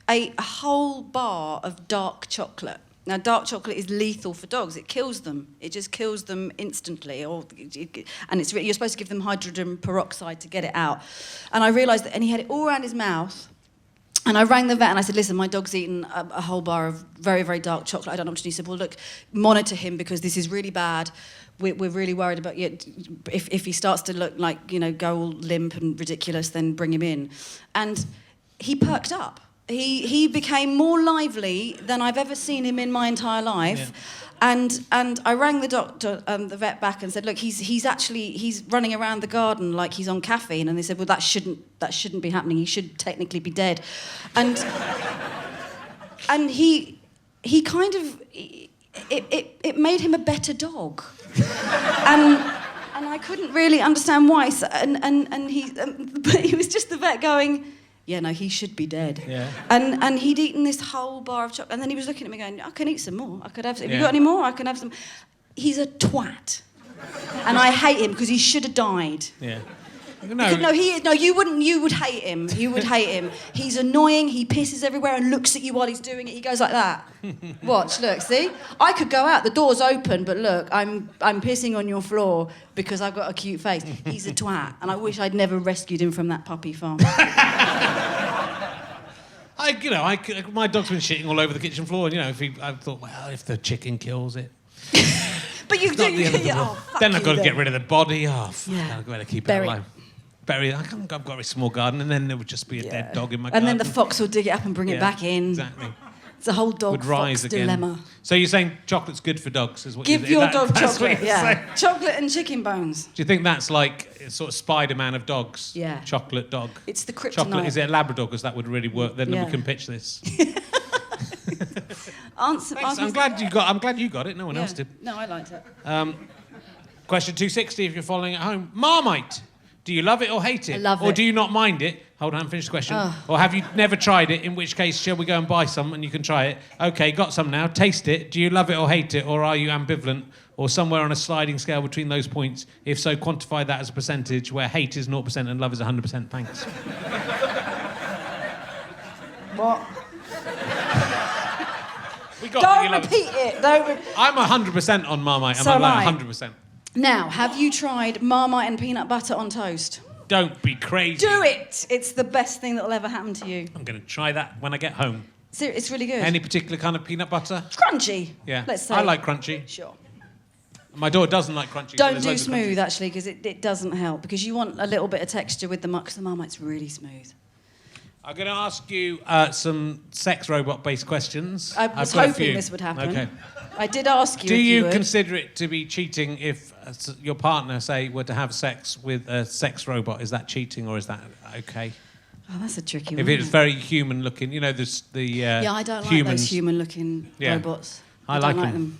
C: ate a whole bar of dark chocolate. Now, dark chocolate is lethal for dogs. It kills them. It just kills them instantly. And you're supposed to give them hydrogen peroxide to get it out. And I realised that, and he had it all around his mouth. And I rang the vet and I said, listen, my dog's eaten a whole bar of very, very dark chocolate. I don't know what to do. He said, well, look, monitor him because this is really bad. We're really worried about if he starts to look like, go all limp and ridiculous, then bring him in. And he perked up. He became more lively than I've ever seen him in my entire life. Yeah. And I rang the doctor, the vet back and said, look, he's running around the garden like he's on caffeine. And they said, well, that shouldn't be happening. He should technically be dead. And he kind of, it made him a better dog. And I couldn't really understand why. So, but he was just the vet going, yeah, no, he should be dead. Yeah. And he'd eaten this whole bar of chocolate, and then he was looking at me going, I can eat some more. I could have some. Have you got any more? I can have some. He's a twat. And I hate him because he should have died. Yeah. No, you wouldn't. You would hate him. You would hate him. He's annoying. He pisses everywhere and looks at you while he's doing it. He goes like that. Watch, look, see? I could go out. The door's open, but look, I'm pissing on your floor because I've got a cute face. He's a twat, and I wish I'd never rescued him from that puppy farm.
A: My dog's been shitting all over the kitchen floor, and I thought, well, if the chicken kills it.
C: But you do.
A: Then I've got to get rid of the body. Oh, fuck, I've got to keep it alive. I've got a very small garden, and then there would just be a dead dog in my garden.
C: And then the fox will dig it up and bring it back in.
A: Exactly.
C: It's a whole dog-fox dilemma.
A: So you're saying chocolate's good for dogs? Is what
C: Give your dog chocolate, chocolate and chicken bones.
A: Do you think that's like sort of Spider-Man of dogs?
C: Yeah.
A: Chocolate dog.
C: It's the kryptonite.
A: Chocolate, is it a Labrador? Because that would really work. Then we can pitch this. I'm glad you got it. No one else did.
C: No, I liked it.
A: Question 260, if you're following at home. Marmite. Do you love it or hate it?
C: I love it.
A: Or do you not mind it? Hold on, finish the question. Or have you never tried it, in which case, shall we go and buy some and you can try it? Okay, got some now. Taste it. Do you love it or hate it? Or are you ambivalent? Or somewhere on a sliding scale between those points? If so, quantify that as a percentage where hate is 0% and love is 100%. Thanks.
C: What?
A: Don't
C: repeat it.
A: I'm 100% on Marmite.
C: So
A: I'm
C: am I.
A: 100%.
C: Now, have you tried Marmite and peanut butter on toast?
A: Don't be crazy.
C: Do it! It's the best thing that will ever happen to you.
A: I'm going to try that when I get home.
C: It's really good.
A: Any particular kind of peanut butter?
C: Crunchy.
A: Yeah.
C: Let's say.
A: I like crunchy.
C: Sure.
A: My daughter doesn't like crunchy.
C: Don't do smooth, actually, because it doesn't help. Because you want a little bit of texture with the because the Marmite's really smooth.
A: I'm going to ask you some sex robot-based questions.
C: I was hoping this would happen. Okay. I did ask you.
A: Do you consider it to be cheating if your partner, say, were to have sex with a sex robot? Is that cheating or is that okay?
C: Oh, that's a tricky one.
A: If it's very human-looking, there's the
C: yeah, I don't like those human-looking robots.
A: I like them.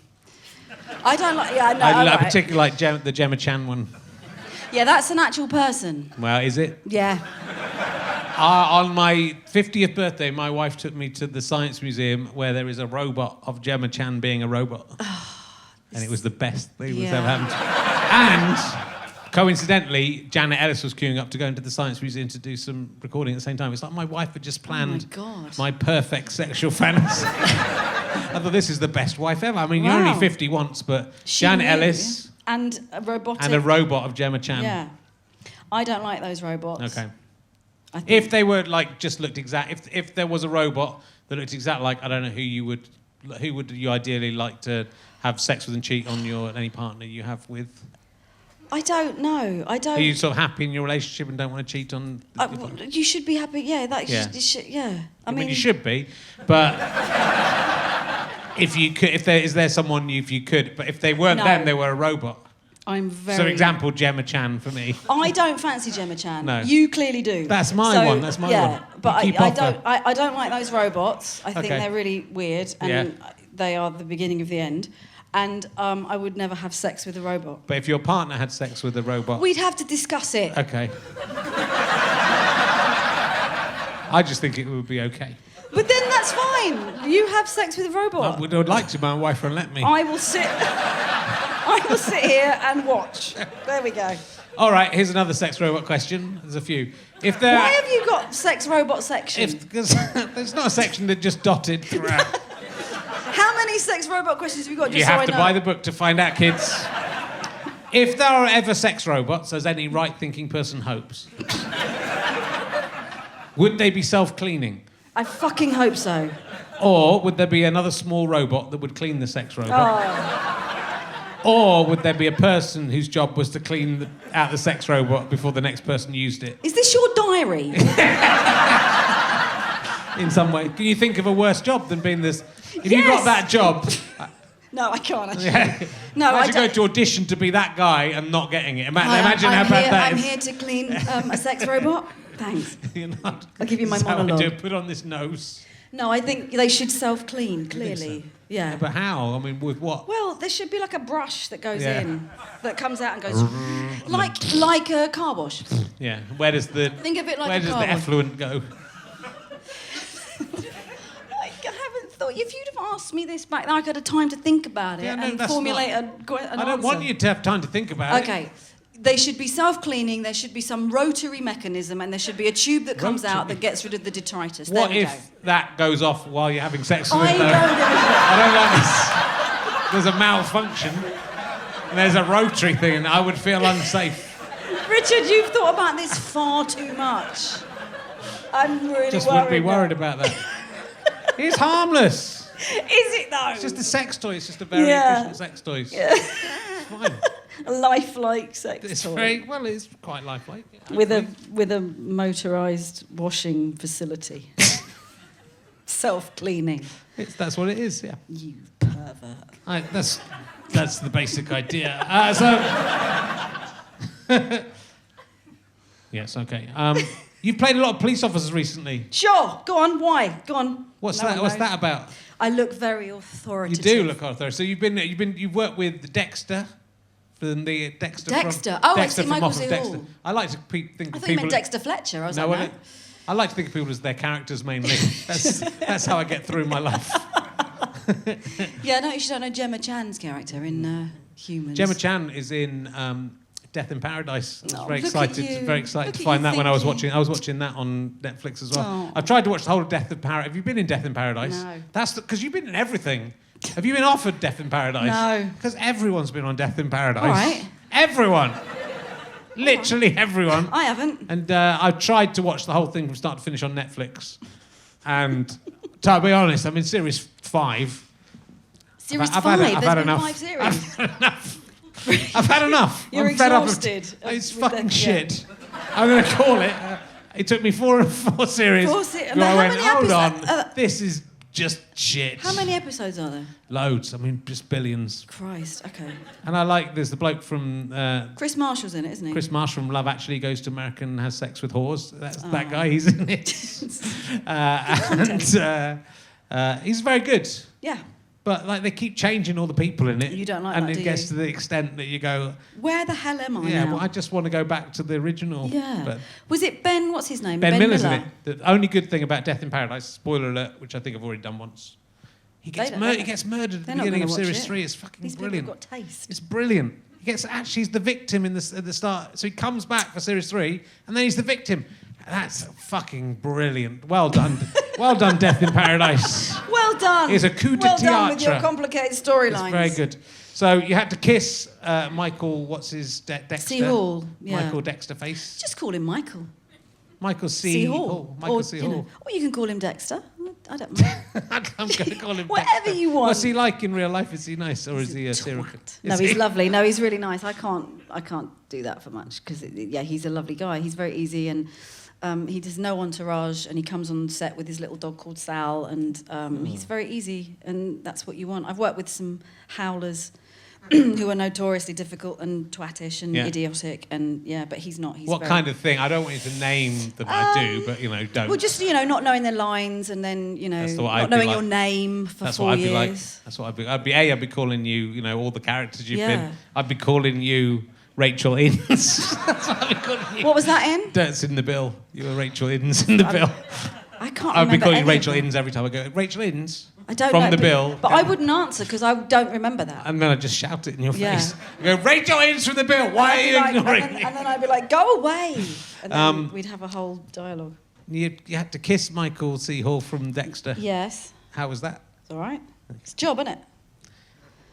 C: I don't like. Yeah, no.
A: I particularly like the Gemma Chan one.
C: Yeah, that's an actual person.
A: Well, is it?
C: Yeah.
A: On my 50th birthday, my wife took me to the Science Museum where there is a robot of Gemma Chan being a robot. And it was the best thing that's ever happened. And, coincidentally, Janet Ellis was queuing up to go into the Science Museum to do some recording at the same time. It's like my wife had just planned my perfect sexual fantasy. I thought, this is the best wife ever. I mean, you're only 50 once, but Janet Ellis...
C: And a robotic...
A: And a robot of Gemma Chan.
C: Yeah. I don't like those robots.
A: Okay. If they were just looked exact, if there was a robot that looked exactly like, I don't know who would you ideally like to have sex with and cheat on any partner you have with?
C: I don't know.
A: Are you sort of happy in your relationship and don't want to cheat on?
C: You should be happy. Yeah, I mean,
A: you should be, but if you could, is there someone if you could? But if they weren't, then they were a robot.
C: I'm very...
A: So example, Gemma Chan for me.
C: I don't fancy Gemma Chan.
A: No.
C: You clearly do.
A: That's my one, that's my one.
C: But
A: You keep
C: I
A: off her.
C: don't like those robots. I think
A: Okay.
C: they're really weird and they are the beginning of the end. And I would never have sex with a robot.
A: But if your partner had sex with a robot...
C: We'd have to discuss it.
A: Okay. I just think it would be okay.
C: But then that's fine. You have sex with a robot.
A: I would like to, my wife won't let me.
C: I will sit here and watch. There we go.
A: All right, here's another sex robot question. There's a few. If there,
C: Why have you got sex robot section?
A: Because there's not a section that just dotted throughout.
C: How many sex robot questions have you got? Just
A: You
C: so
A: have
C: I
A: to
C: know?
A: buy the book to find out, kids. If there are ever sex robots, as any right-thinking person hopes, would they be self-cleaning?
C: I fucking hope so.
A: Or would there be another small robot that would clean the sex robot?
C: Oh.
A: Or would there be a person whose job was to clean out the sex robot before the next person used it?
C: Is this your diary?
A: In some way. Can you think of a worse job than being this? If you got that job...
C: No, I can't actually.
A: Yeah.
C: No, I
A: Imagine
C: don't.
A: going to audition to be that guy and not getting it.
C: Hi,
A: Imagine
C: I'm
A: how bad
C: here,
A: that
C: I'm
A: is.
C: here to clean a sex robot. Thanks.
A: You're not.
C: I'll give you my
A: This is how I
C: monologue.
A: do it. Put on this nose.
C: No, I think they should self-clean, clearly. Yeah.
A: But how? I mean, with what?
C: Well, there should be like a brush that goes
A: Yeah.
C: in, that comes out and goes... like a car wash.
A: Yeah. Where does the...
C: Think of it like
A: Where
C: a
A: does
C: car
A: the
C: wash.
A: effluent go?
C: I haven't thought... If you'd have asked me this back then, I could have time to think about it
A: Yeah, no,
C: and
A: that's
C: formulate
A: not-
C: an
A: I don't want
C: answer.
A: you to have time to think about it.
C: Okay. They should be self-cleaning, there should be some rotary mechanism, and there should be a tube that comes out that gets rid of the detritus. There
A: What
C: we
A: if that goes off while you're having sex
C: go.
A: with
C: I
A: them?
C: don't give a shit.
A: I don't like this. There's a malfunction. And there's a rotary thing, and I would feel unsafe.
C: Richard, you've thought about this far too much. I'm really
A: Just
C: worried.
A: would be worried about that. It's harmless.
C: Is it though?
A: It's just a sex toy. It's just a very
C: Yeah.
A: efficient sex toy.
C: Yeah.
A: It's fine.
C: A lifelike sex
A: It's
C: toy.
A: very well. It's quite lifelike. Yeah.
C: With a motorised washing facility. Self-cleaning.
A: That's what it is. Yeah.
C: You pervert.
A: That's the basic idea. Yes. Okay. You've played a lot of police officers recently.
C: Sure. Go on. Why? Go on.
A: What's
C: No
A: that?
C: one
A: What's
C: knows.
A: that about?
C: I look very
A: You
C: authoritative.
A: do look authoritative. So you've worked with Dexter. From the Dexter.
C: Dexter?
A: From,
C: Oh, I
A: Dexter
C: see,
A: from
C: Michael
A: Off of
C: C.
A: Dexter.
C: Hall.
A: I like to think
C: I
A: of
C: thought you
A: people.
C: meant Dexter Fletcher. I was
A: No,
C: like,
A: I
C: no.
A: don't. I like to think of people as their characters mainly. That's how I get through my life.
C: Yeah, no, you should know Gemma Chan's character in Humans.
A: Gemma Chan is in Death in Paradise. I was
C: Oh,
A: very
C: look at
A: excited.
C: you.
A: Very excited
C: Look
A: to
C: at
A: find
C: you
A: that when I was
C: thinking.
A: watching. I was watching that on Netflix as well.
C: Oh.
A: I've tried to watch the whole of Death in Paradise. Have you been in Death in Paradise?
C: No.
A: That's because you've been in everything. Have you been offered Death in Paradise?
C: No.
A: Because everyone's been on Death in Paradise.
C: All right.
A: Everyone. Literally everyone.
C: I haven't.
A: And I've tried to watch the whole thing from start to finish on Netflix. And to be honest, I'm in series 5.
C: Series
A: I've
C: 5.
A: had
C: There's been
A: enough.
C: 5 series.
A: I've had enough.
C: You're
A: I'm fed up
C: exhausted
A: of It's
C: with
A: fucking
C: the-
A: shit. I'm going to call it. It took me 4 series.
C: But
A: where I
C: how
A: went,
C: many
A: hold
C: episodes-
A: on, this is just shit.
C: How many episodes are there?
A: Loads. I mean, just billions.
C: Christ, okay.
A: And I like, there's the bloke from...
C: Chris Marshall's in it, isn't he?
A: Chris Marshall from Love Actually goes to America and has sex with whores. That's that guy. He's in it. And he's very good.
C: Yeah.
A: But like they keep changing all the people in it.
C: You don't like
A: and
C: that,
A: it
C: do
A: gets
C: you?
A: to the extent that you go,
C: Where the hell am I
A: yeah,
C: now?
A: well, I just want to go back to the original.
C: Yeah.
A: But
C: Was it Ben, what's his name?
A: Ben Miller's in
C: Miller.
A: it. The only good thing about Death in Paradise, spoiler alert, which I think I've already done once, he gets
C: don't-
A: murdered.
C: they
A: He gets murdered at the
C: They're not
A: beginning of
C: gonna watch
A: series
C: it.
A: 3. It's fucking
C: These
A: brilliant.
C: people have got taste.
A: It's brilliant. He gets actually he's the victim at the start. So he comes back for series 3, and then he's the victim. That's fucking brilliant. Well done. Well done, Death in Paradise.
C: Well done.
A: It's a coup de
C: Well done with your
A: théâtre.
C: complicated storylines.
A: It's very good. So you had to kiss Michael, what's his, Dexter?
C: C. Hall, yeah.
A: Michael Dexter face.
C: Just call him Michael.
A: Michael C.
C: C. Hall.
A: Michael
C: or,
A: C.
C: you know,
A: Hall.
C: or you can call him Dexter. I don't mind.
A: I'm going to call him
C: Whatever
A: Dexter.
C: you want.
A: What's he like in real life? Is he nice or is he a serial killer?
C: Twat. No,
A: Is
C: he's
A: he?
C: lovely. No, he's really nice. I can't do that for much because yeah, he's a lovely guy. He's very easy and he does no entourage and he comes on set with his little dog called Sal and he's very easy and that's what you want. I've worked with some howlers who are notoriously difficult and twattish and
A: Yeah.
C: idiotic, and but he's not. He's
A: What
C: very,
A: kind of thing? I don't want you to name them. I do, but don't.
C: Well, just not knowing their lines, and then
A: That's what
C: not
A: I'd be
C: knowing
A: like.
C: your name for
A: That's
C: 4
A: what I'd
C: years.
A: be like. That's what I'd be. I'd be calling you, all the characters you've
C: Yeah.
A: been. I'd be calling you Rachel Innes. That's what I'd be calling you.
C: What was that in?
A: That's in the bill. You were Rachel Innes in the bill.
C: I can't
A: I'd be
C: remember
A: calling
C: any
A: you
C: of
A: Rachel
C: them.
A: Innes every time I go, Rachel Innes?
C: I don't
A: from
C: know,
A: the bill.
C: But I wouldn't answer because I don't remember that.
A: And then I'd just shout it in your
C: Yeah.
A: face. I go, Rachel Innes from the bill, why are you ignoring me?
C: And then I'd be like, go away. And then we'd have a whole dialogue.
A: You had to kiss Michael C. Hall from Dexter.
C: Yes.
A: How was that?
C: It's all right. It's a job, isn't it?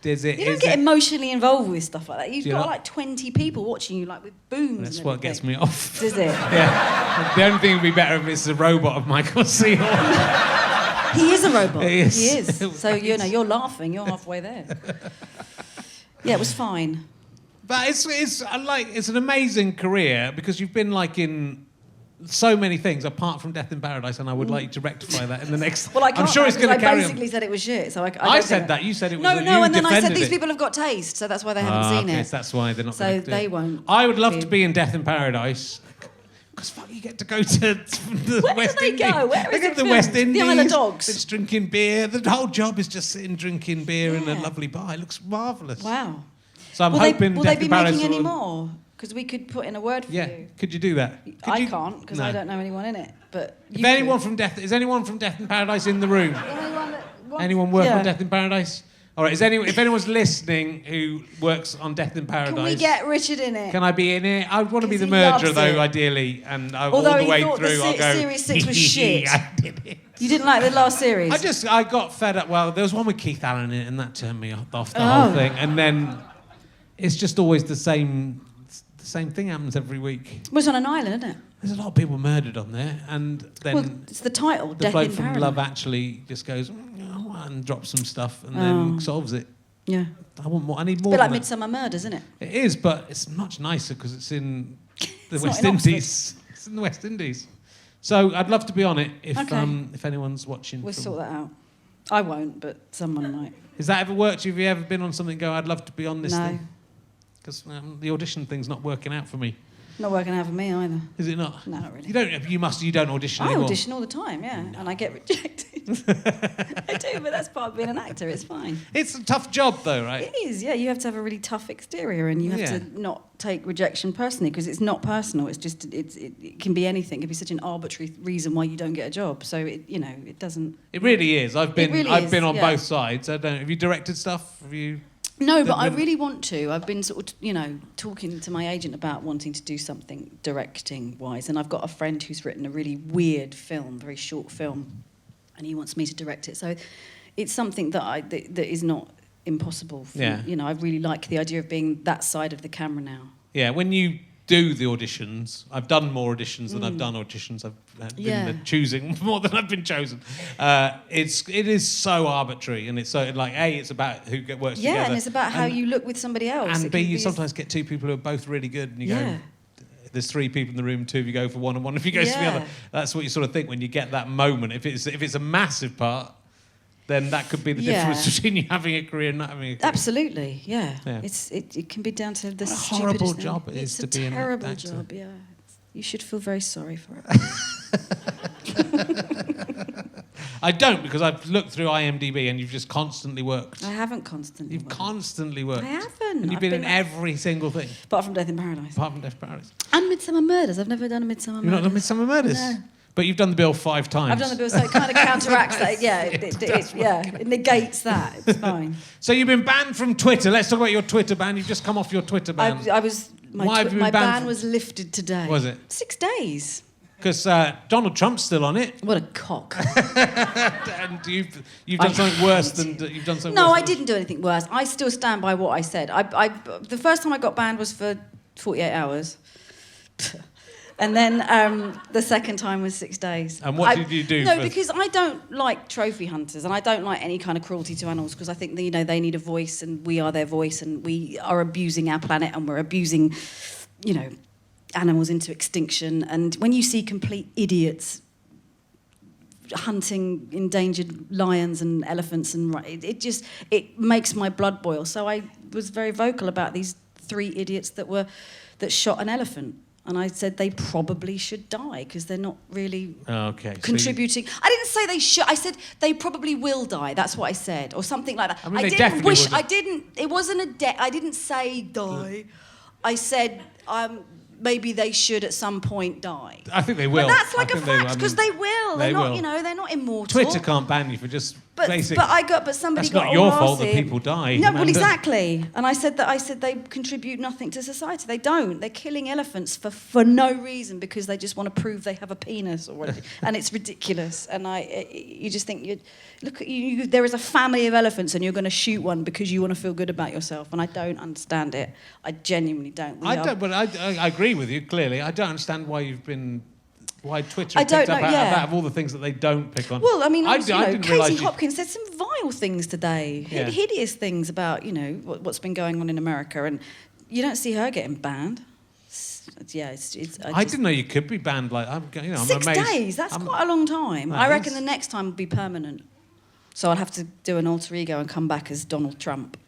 A: Is it?
C: You don't
A: is
C: get
A: it-
C: emotionally involved with stuff like that. You've
A: Do you
C: got
A: not?
C: like 20 people watching you, like with booms.
A: That's
C: and
A: what
C: everything.
A: gets me off.
C: Does it?
A: Yeah. The only thing would be better if it's a robot of Michael C. Hall.
C: He is a robot.
A: He is.
C: He is. So you're laughing. You're halfway there. Yeah, it was fine.
A: But it's an amazing career because you've been in so many things apart from Death in Paradise, and I would like you to rectify that in the next.
C: Well, I can't.
A: I'm sure it's
C: because
A: going to
C: I
A: carry on.
C: basically said it was shit. So I
A: I
C: don't
A: said
C: think
A: that. You said it was.
C: No,
A: you
C: and then I said
A: defended
C: these
A: it.
C: people have got taste, so that's why they haven't seen
A: okay,
C: it.
A: so that's why they're not.
C: So
A: gonna do
C: they
A: it.
C: won't
A: I would love
C: be-
A: to be in Death in Paradise. Because you get to go to the
C: Where do
A: West
C: they
A: Indies.
C: go? Where
A: they
C: is
A: go
C: it
A: to the West
C: filmed?
A: Indies.
C: The Isle of Dogs?
A: It's drinking beer. The whole job is just sitting drinking beer in a
C: Yeah.
A: lovely bar. It looks marvellous.
C: Wow.
A: So I'm
C: Will
A: hoping
C: they
A: Death
C: be
A: in Paradise
C: making any
A: will-
C: more? Because we could put in a word for
A: Yeah.
C: you.
A: Could you do that? Could
C: I
A: you-
C: can't because
A: No.
C: I don't know anyone in it. But
A: If
C: you
A: anyone
C: could.
A: from Death is anyone from Death in Paradise in the room?
C: Anyone that wants-
A: Anyone work
C: yeah.
A: on Death in Paradise? All right. If anyone's listening who works on Death in Paradise,
C: Can we get Richard in it?
A: Can I be in it? I would want to be
C: 'Cause
A: the
C: he
A: murderer
C: loves
A: though,
C: it.
A: ideally, and all
C: Although
A: the
C: he
A: way
C: thought the
A: through I'll go.
C: series 6 was shit.
A: I did it.
C: You didn't like the last series?
A: I got fed up. Well, there was one with Keith Allen in it, and that turned me off the
C: Oh.
A: whole thing. And then it's just always the same thing happens every week.
C: It was on an island, isn't it?
A: There's a lot of people murdered on there, and then
C: Well, it's the title,
A: the
C: Death
A: bloke
C: in
A: from
C: Paradise.
A: Love Actually just goes and drops some stuff, and then
C: Oh.
A: solves it.
C: Yeah.
A: I want more. I need
C: A
A: more.
C: bit like
A: than that.
C: Midsummer Murders, isn't it?
A: It is, but it's much nicer because it's in the
C: It's not
A: West
C: in Oxford.
A: Indies. It's in the West Indies. So I'd love to be on it if
C: Okay.
A: if anyone's watching.
C: We'll
A: from-
C: sort that out. I won't, but someone might.
A: Has that ever worked? Have you ever been on something and go, I'd love to be on this
C: No.
A: thing? Because the audition thing's not working out for me.
C: Not working out for me either.
A: Is it not?
C: No, not really.
A: You don't audition
C: I
A: anymore.
C: audition all the time, yeah, and I get rejected. I do, but that's part of being an actor. It's fine.
A: It's a tough job though, right?
C: It is, yeah. You have to have a really tough exterior, and you have
A: Yeah.
C: to not take rejection personally because it's not personal. It's just it can be anything. It can be such an arbitrary reason why you don't get a job. So it doesn't.
A: It really is. I've been
C: really
A: I've
C: is,
A: been on
C: yeah.
A: both sides. I don't. Have you directed stuff? Have you?
C: No, but I
A: When-
C: really want to. I've been sort of, talking to my agent about wanting to do something directing-wise, and I've got a friend who's written a really weird film, very short film, and he wants me to direct it. So it's something that that is not impossible. For,
A: Yeah.
C: I really like the idea of being that side of the camera now.
A: Yeah. When you do the auditions, I've done more auditions than I've done auditions. I've been
C: Yeah.
A: choosing more than I've been chosen. It is so arbitrary, and it's so it's about who works
C: Yeah,
A: together.
C: and it's about how you look with somebody else.
A: And
C: It
A: B,
C: can
A: you
C: be-
A: sometimes get two people who are both really good, and you
C: Yeah.
A: go, there's three people in the room, two of you go for one, and one of you goes for the
C: Yeah.
A: other. That's what you sort of think when you get that moment. If it's a massive part, then that could be the
C: Yeah.
A: difference between you having a career and not having a career.
C: Absolutely, yeah.
A: Yeah.
C: It can be down to the
A: What a horrible
C: stupidest thing.
A: job it is
C: It's
A: to
C: a
A: be an
C: terrible
A: actor.
C: job, yeah. You should feel very sorry for it.
A: I don't, because I've looked through IMDb and you've just constantly worked.
C: I haven't constantly.
A: You've
C: worked.
A: constantly worked.
C: I haven't.
A: And you've
C: I've
A: been in
C: been-
A: every single thing,
C: Apart from Death in Paradise.
A: apart from Death in Paradise.
C: And Midsummer Murders. I've never done a Midsummer
A: You've
C: Murders.
A: not done Midsummer Murders?
C: No.
A: But you've done the bill 5 times.
C: I've done the bill, so it kind of counteracts that. Yeah, it negates that. It's fine.
A: So you've been banned from Twitter. Let's talk about your Twitter ban. You've just come off your Twitter ban.
C: I was.
A: Why have you been
C: My
A: banned
C: ban
A: from-
C: was lifted today.
A: Was it?
C: 6 days.
A: Because Donald Trump's still on it,
C: What a cock.
A: and you've done
C: I
A: something worse
C: hate
A: than you've done something.
C: No,
A: worse
C: I
A: than-
C: didn't do anything worse. I still stand by what I said. The first time I got banned was for 48 hours. And then the second time was 6 days.
A: And what did you do
C: No,
A: for-
C: because I don't like trophy hunters, and I don't like any kind of cruelty to animals, because I think that, they need a voice, and we are their voice, and we are abusing our planet, and we're abusing, animals into extinction. And when you see complete idiots hunting endangered lions and elephants, and it makes my blood boil. So I was very vocal about these 3 idiots that shot an elephant. And I said they probably should die because they're not really contributing. I didn't say they should. I said they probably will die. That's what I said, or something like that.
A: I mean, they definitely would.
C: I didn't. It wasn't a death. I didn't say die. I said maybe they should at some point die.
A: I think they will.
C: But that's like a fact because they will. They're not.
A: Will.
C: They're not immortal.
A: Twitter can't ban you for just basic.
C: But somebody
A: that's
C: got
A: not your
C: all
A: fault that
C: arsey.
A: people die.
C: No, well, exactly. And I said they contribute nothing to society. They don't. They're killing elephants for no reason because they just want to prove they have a penis or whatever. And it's ridiculous. And you just think look at you. There is a family of elephants, and you're going to shoot one because you want to feel good about yourself. And I don't understand it. I genuinely don't.
A: But I agree with you. Clearly, I don't understand why Twitter picked up out of all the things that they don't pick on.
C: Well, I mean, Katie
A: Katie
C: Hopkins said some vile things today, hideous things about, what's been going on in America, and you don't see her getting banned.
A: I didn't know you could be banned. I'm
C: 6
A: amazed.
C: days, that's quite a long time.
A: That
C: I reckon
A: is.
C: the next time will be permanent. So I'll have to do an alter ego and come back as Donald Trump.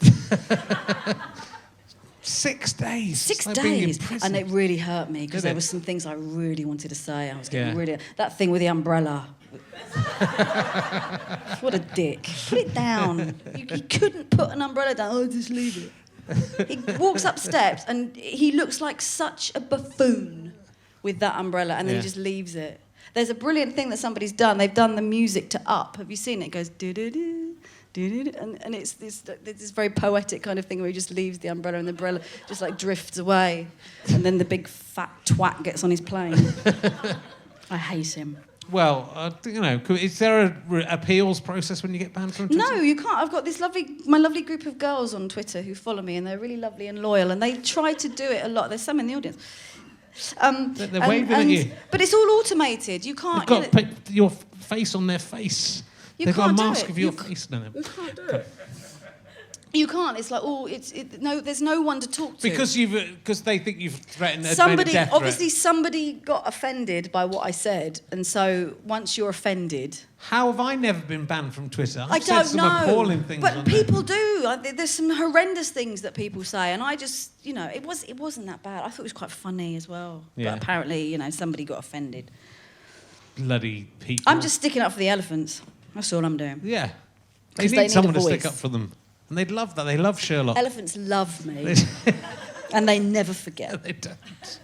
A: 6 days.
C: 6
A: like being
C: days.
A: imprisoned.
C: And it really hurt me because
A: Did
C: there
A: it?
C: were some things I really wanted to say. I was getting really... That thing with the umbrella. What a dick. Put it down. You couldn't put an umbrella down. Oh, just leave it. He walks up steps and he looks like such a buffoon with that umbrella, and then he just leaves it. There's a brilliant thing that somebody's done. They've done the music to Up. Have you seen it? It goes do-do-do. And it's this very poetic kind of thing where he just leaves the umbrella and the umbrella just like drifts away, and then the big fat twat gets on his plane. I hate him.
A: Well, is there a appeals process when you get banned from Twitter?
C: No, you can't. I've got my lovely group of girls on Twitter who follow me, and they're really lovely and loyal, and they try to do it a lot. There's some in the audience.
A: They're waving at you.
C: But it's all automated. You can't...
A: You've got to put your face on their face. They've got a mask of your face. No.
C: You can't do it. You can't. It's like, there's no one to talk to.
A: Because they think you've threatened.
C: Somebody,
A: made a death
C: obviously,
A: threat.
C: somebody got offended by what I said, and so once you're offended,
A: how have I never been banned from Twitter?
C: I
A: I've said
C: don't
A: some
C: know.
A: appalling things.
C: But
A: on
C: people
A: there.
C: do. There's some horrendous things that people say, and I just, it wasn't that bad. I thought it was quite funny as well.
A: Yeah.
C: But apparently, somebody got offended.
A: Bloody people.
C: I'm just sticking up for the elephants. That's all I'm doing.
A: Yeah. They
C: 'Cause
A: need
C: they need
A: someone
C: a
A: to stick
C: voice.
A: up for them. And they'd love that. They love Sherlock.
C: Elephants love me, and they never forget.
A: They don't.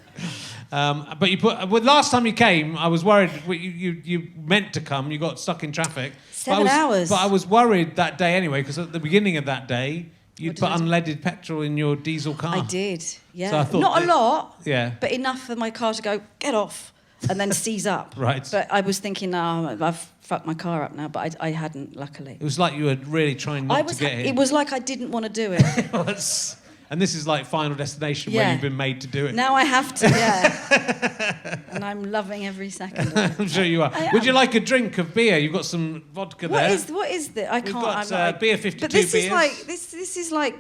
A: But last time you came, I was worried. You meant to come. You got stuck in traffic.
C: 7 hours.
A: But I was worried that day anyway, because at the beginning of that day, you'd put unleaded petrol in your diesel car.
C: I did, yeah.
A: So I thought
C: not a lot,
A: yeah,
C: but enough for my car to go, get off, and then seize up.
A: Right.
C: But I was thinking, no, I've fucked my car up now, but I hadn't, luckily.
A: It was like you were really trying not to get it.
C: It was like I didn't want to do it.
A: It was. And this is like Final Destination, where you've been made to do it.
C: Now I have to, yeah. And I'm loving every second of it.
A: I'm sure you are. Would you like a drink of beer? You've got some vodka there.
C: What is this? I
A: We've
C: can't.
A: got beer 52
C: But this
A: beers.
C: is like this is like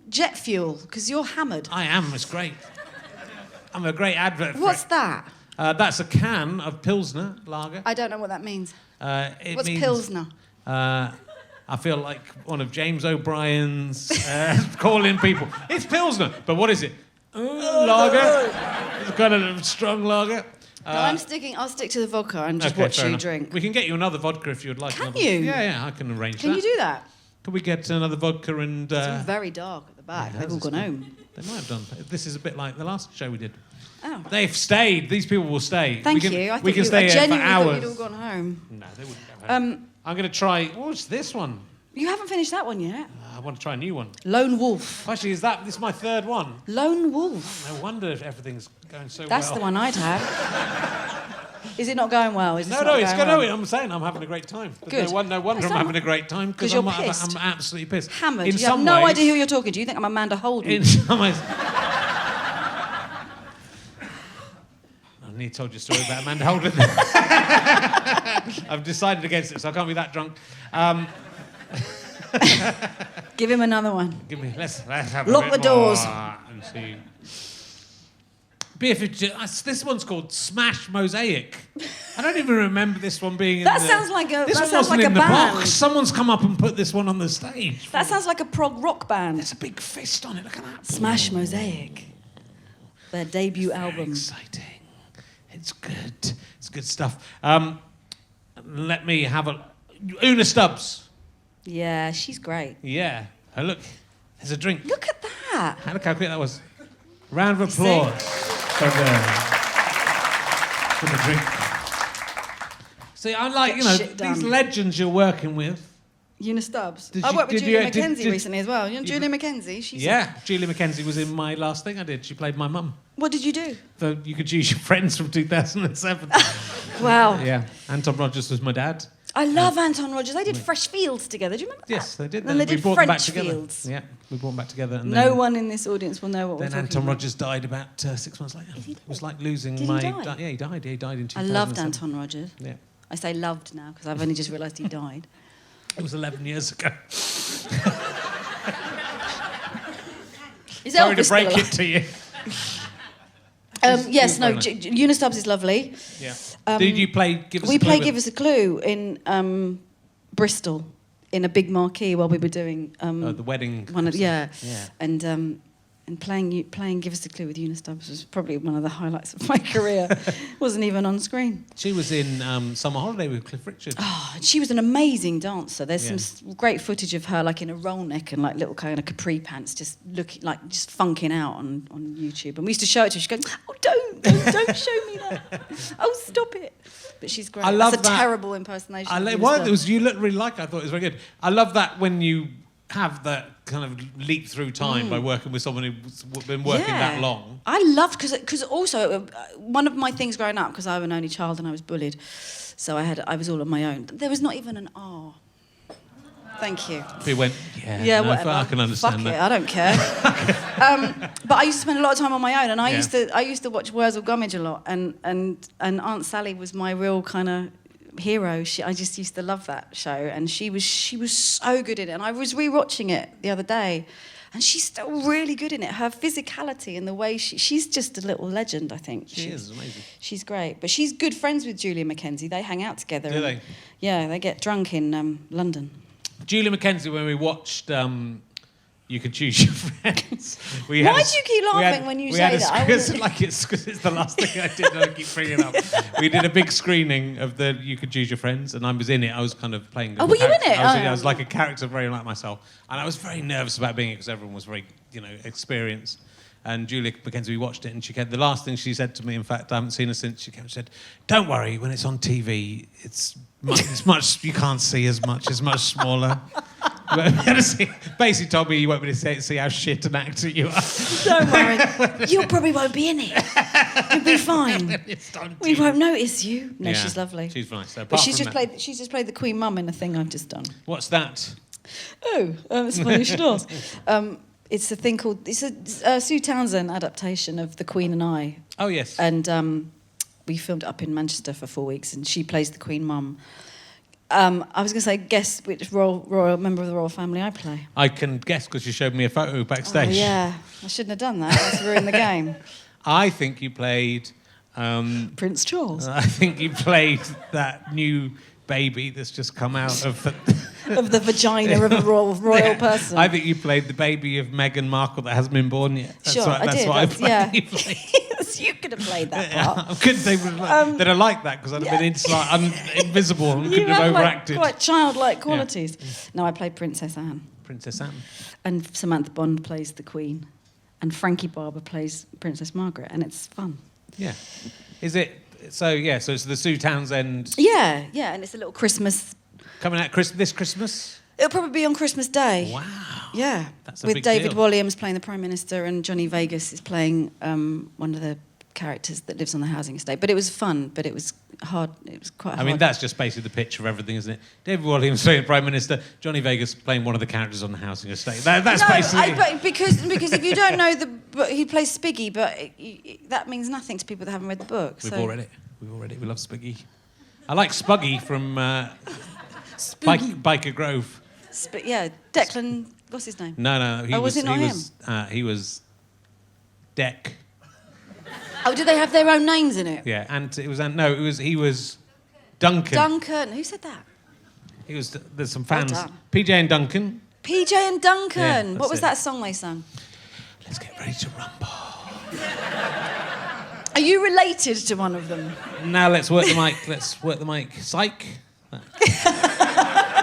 C: jet fuel because you're hammered.
A: I am. It's great. I'm a great advert for
C: What's
A: it.
C: that?
A: That's a can of Pilsner lager.
C: I don't know what that means.
A: What's
C: Pilsner?
A: I feel like one of James O'Brien's calling people. It's Pilsner, but what is it? Lager. It's kind of a strong lager.
C: No, I'll stick to the vodka and just watch you drink.
A: We can get you another vodka if you'd like.
C: Can you?
A: Yeah, I can arrange that.
C: Can you do that?
A: Can we get another vodka and...
C: It's all very dark at the back.
A: Yeah,
C: They've all gone home.
A: They might have done. This is a bit like the last show we did.
C: Oh.
A: They've stayed. These people will stay.
C: Thank you. I
A: we can stay here for
C: genuinely
A: hours.
C: thought you'd all gone home.
A: No, they wouldn't have. I'm going to try... What's this one?
C: You haven't finished that one yet.
A: I want to try a new one.
C: Lone Wolf.
A: Actually, this is my third one.
C: Lone Wolf.
A: No wonder if everything's going so well.
C: That's the one I'd have. Is it not going well? Is this
A: No, it's
C: going
A: going.
C: well?
A: I'm saying I'm having a great time.
C: Good.
A: No wonder I'm having a great time because
C: you're
A: I'm
C: pissed.
A: absolutely pissed.
C: Hammered.
A: In
C: You have
A: some
C: no
A: ways,
C: idea who you're talking to. You think I'm Amanda Holden.
A: In some ways. I nearly told you a story about Amanda Holden. I've decided against it, so I can't be that drunk.
C: Give him another one.
A: Let's have
C: Lock
A: a
C: the
A: bit
C: doors.
A: more and see. Beer 52. This one's called Smash Mosaic. I don't even remember this one being in
C: That
A: the...
C: sounds like a-
A: This
C: that
A: one
C: sounds
A: wasn't
C: like
A: in
C: a
A: the
C: band.
A: box. Someone's come up and put this one on the stage.
C: That sounds like a prog rock band.
A: There's a big fist on it. Look at that.
C: Smash Mosaic. Their debut
A: Very
C: album.
A: exciting. It's good. It's good stuff. Let me have a... Una Stubbs.
C: Yeah, she's great.
A: Yeah. Oh, look. There's a drink.
C: Look at that.
A: Look how quick that was. Round of applause for the drink. See, I like,
C: Get shit
A: these
C: done.
A: legends you're working with.
C: Una Stubbs.
A: Did
C: I
A: you-
C: worked with
A: did
C: Julia
A: you- did-
C: Mackenzie
A: did-
C: recently as well. You know Julia Mackenzie?
A: Yeah, Julia Mackenzie was in my last thing I did. She played my mum.
C: What did you do?
A: So You Could Choose Your Friends from 2007.
C: Wow.
A: Yeah, Anton Rogers was my dad.
C: I love Anton Rogers. They did Fresh Fields together. Do you remember that?
A: Yes, they did.
C: And they
A: we
C: did
A: brought them back
C: French
A: together.
C: Fields.
A: Yeah, we brought them back together. And
C: No
A: then,
C: one in this audience will know what we're
A: Then
C: talking
A: Anton
C: about.
A: Rogers died about 6 months later. It was like losing
C: Did he
A: my...
C: die?
A: Yeah, he died. He died in
C: I
A: 2007.
C: loved Anton Rogers.
A: Yeah.
C: I say loved now because I've only just realised he died.
A: It was 11 years ago.
C: Is
A: Sorry
C: Elvis
A: to break
C: still
A: it to you.
C: Yes, no,
A: very nice.
C: Una Stubbs is lovely.
A: Yeah. Did you play Give Us
C: We
A: a Clue?
C: played Give Us a Clue in Bristol in a big marquee while we were doing
A: The wedding.
C: one of, yeah.
A: Yeah.
C: And playing Give Us a Clue with Una Stubbs was probably one of the highlights of my career. Wasn't even on screen.
A: She was in Summer Holiday with Cliff Richard.
C: Oh, and she was an amazing dancer. There's
A: Yeah.
C: some great footage of her, like in a roll neck and like little kind of capri pants, just looking like just funking out on YouTube. And we used to show it to her. She'd go, "Oh, don't show me that. Oh, stop it." But she's great.
A: I love
C: That's a
A: that.
C: terrible impersonation. of Una
A: Well,
C: Stubbs.
A: it was, you look really like it. I thought it was very good. I love that when you have that kind of leap through time by working with someone who's been working that long.
C: I loved because also one of my things growing up, because I was an only child and I was bullied, so I was all on my own. There was not even an R. Thank you.
A: He went, yeah, no,
C: whatever.
A: I can understand
C: Fuck
A: that.
C: it, I don't care. But I used to spend a lot of time on my own, and I used to watch Wurzel Gummidge a lot, and Aunt Sally was my real kind of hero. I just used to love that show, and she was so good in it. And I was rewatching it the other day, and she's still really good in it. Her physicality and the way she's just a little legend, I think.
A: She is amazing.
C: She's great, but she's good friends with Julia Mackenzie. They hang out together.
A: Do they?
C: Yeah, they get drunk in London.
A: Julia Mackenzie, when we watched You Could Choose Your Friends.
C: Why do you keep laughing when you say that? I
A: It's like it's the last thing I did, and I keep bringing it up. We did a big screening of the You Could Choose Your Friends, and I was in it. I was kind of playing.
C: Oh, were you in it?
A: I was like a character very like myself, and I was very nervous about being it because everyone was very, experienced. And Julia Mackenzie, we watched it, and the last thing she said to me, in fact, I haven't seen her since, she came and said, "Don't worry, when it's on TV, it's much, you can't see as much, it's much smaller." Basically told me you won't be able to see how shit an actor you are.
C: Don't worry. You probably won't be in it. You'll be fine. We won't notice you. No,
A: Yeah,
C: she's lovely.
A: she's nice. So
C: But
A: apart
C: she's
A: from
C: just played the Queen Mum in a thing I've just done.
A: What's that?
C: Oh, it's funny you should ask. It's a thing called, it's a Sue Townsend adaptation of The Queen and I.
A: Oh, yes.
C: And we filmed it up in Manchester for 4 weeks, and she plays the Queen Mum. I was going to say, guess which royal member of the royal family I play.
A: I can guess because you showed me a photo backstage.
C: Oh, yeah. I shouldn't have done that. That's ruined the game.
A: I think you played...
C: Prince Charles.
A: I think you played that new baby that's just come out of the...
C: Of the vagina of a royal person.
A: I think you played the baby of Meghan Markle that hasn't been born yet. That's
C: Sure,
A: what,
C: I
A: that's
C: did.
A: What I
C: That's-
A: played.
C: yeah.
A: You played.
C: Yes, you could have played that part.
A: I couldn't. They'd have liked that because I'd have been invisible and couldn't have overacted.
C: Quite childlike qualities. No, I played Princess Anne.
A: Princess Anne.
C: And Samantha Bond plays the Queen. And Frankie Barber plays Princess Margaret. And it's fun.
A: Yeah. Is it? So, yeah, so it's the Sue Townsend...
C: Yeah, and it's a little Christmas...
A: Coming out this Christmas?
C: It'll probably be on Christmas Day.
A: Wow.
C: Yeah.
A: That's a
C: with
A: big
C: David
A: deal.
C: Williams playing the Prime Minister and Johnny Vegas is playing one of the characters that lives on the housing estate. But it was fun, but it was hard. It was quite hard.
A: I mean, that's just basically the picture of everything, isn't it? David Williams playing the Prime Minister, Johnny Vegas playing one of the characters on the housing estate. That's basically...
C: because if you don't know he plays Spiggy, but that means nothing to people that haven't read the book.
A: We've all read it. We love Spiggy. I like Spuggy from Biker Grove.
C: Yeah, Declan, what's his name?
A: No.
C: Was it not him?
A: He was Deck.
C: Oh, did they have their own names in it?
A: Yeah, and it was he was Duncan.
C: Duncan. Who said that?
A: He was. There's some fans.
C: Well done.
A: PJ and Duncan.
C: PJ and Duncan.
A: Yeah,
C: what
A: that's
C: was
A: it.
C: that song they sang?
A: Let's get ready to rumble.
C: Are you related to one of them?
A: Now let's work the mic. Let's work the mic. Psych.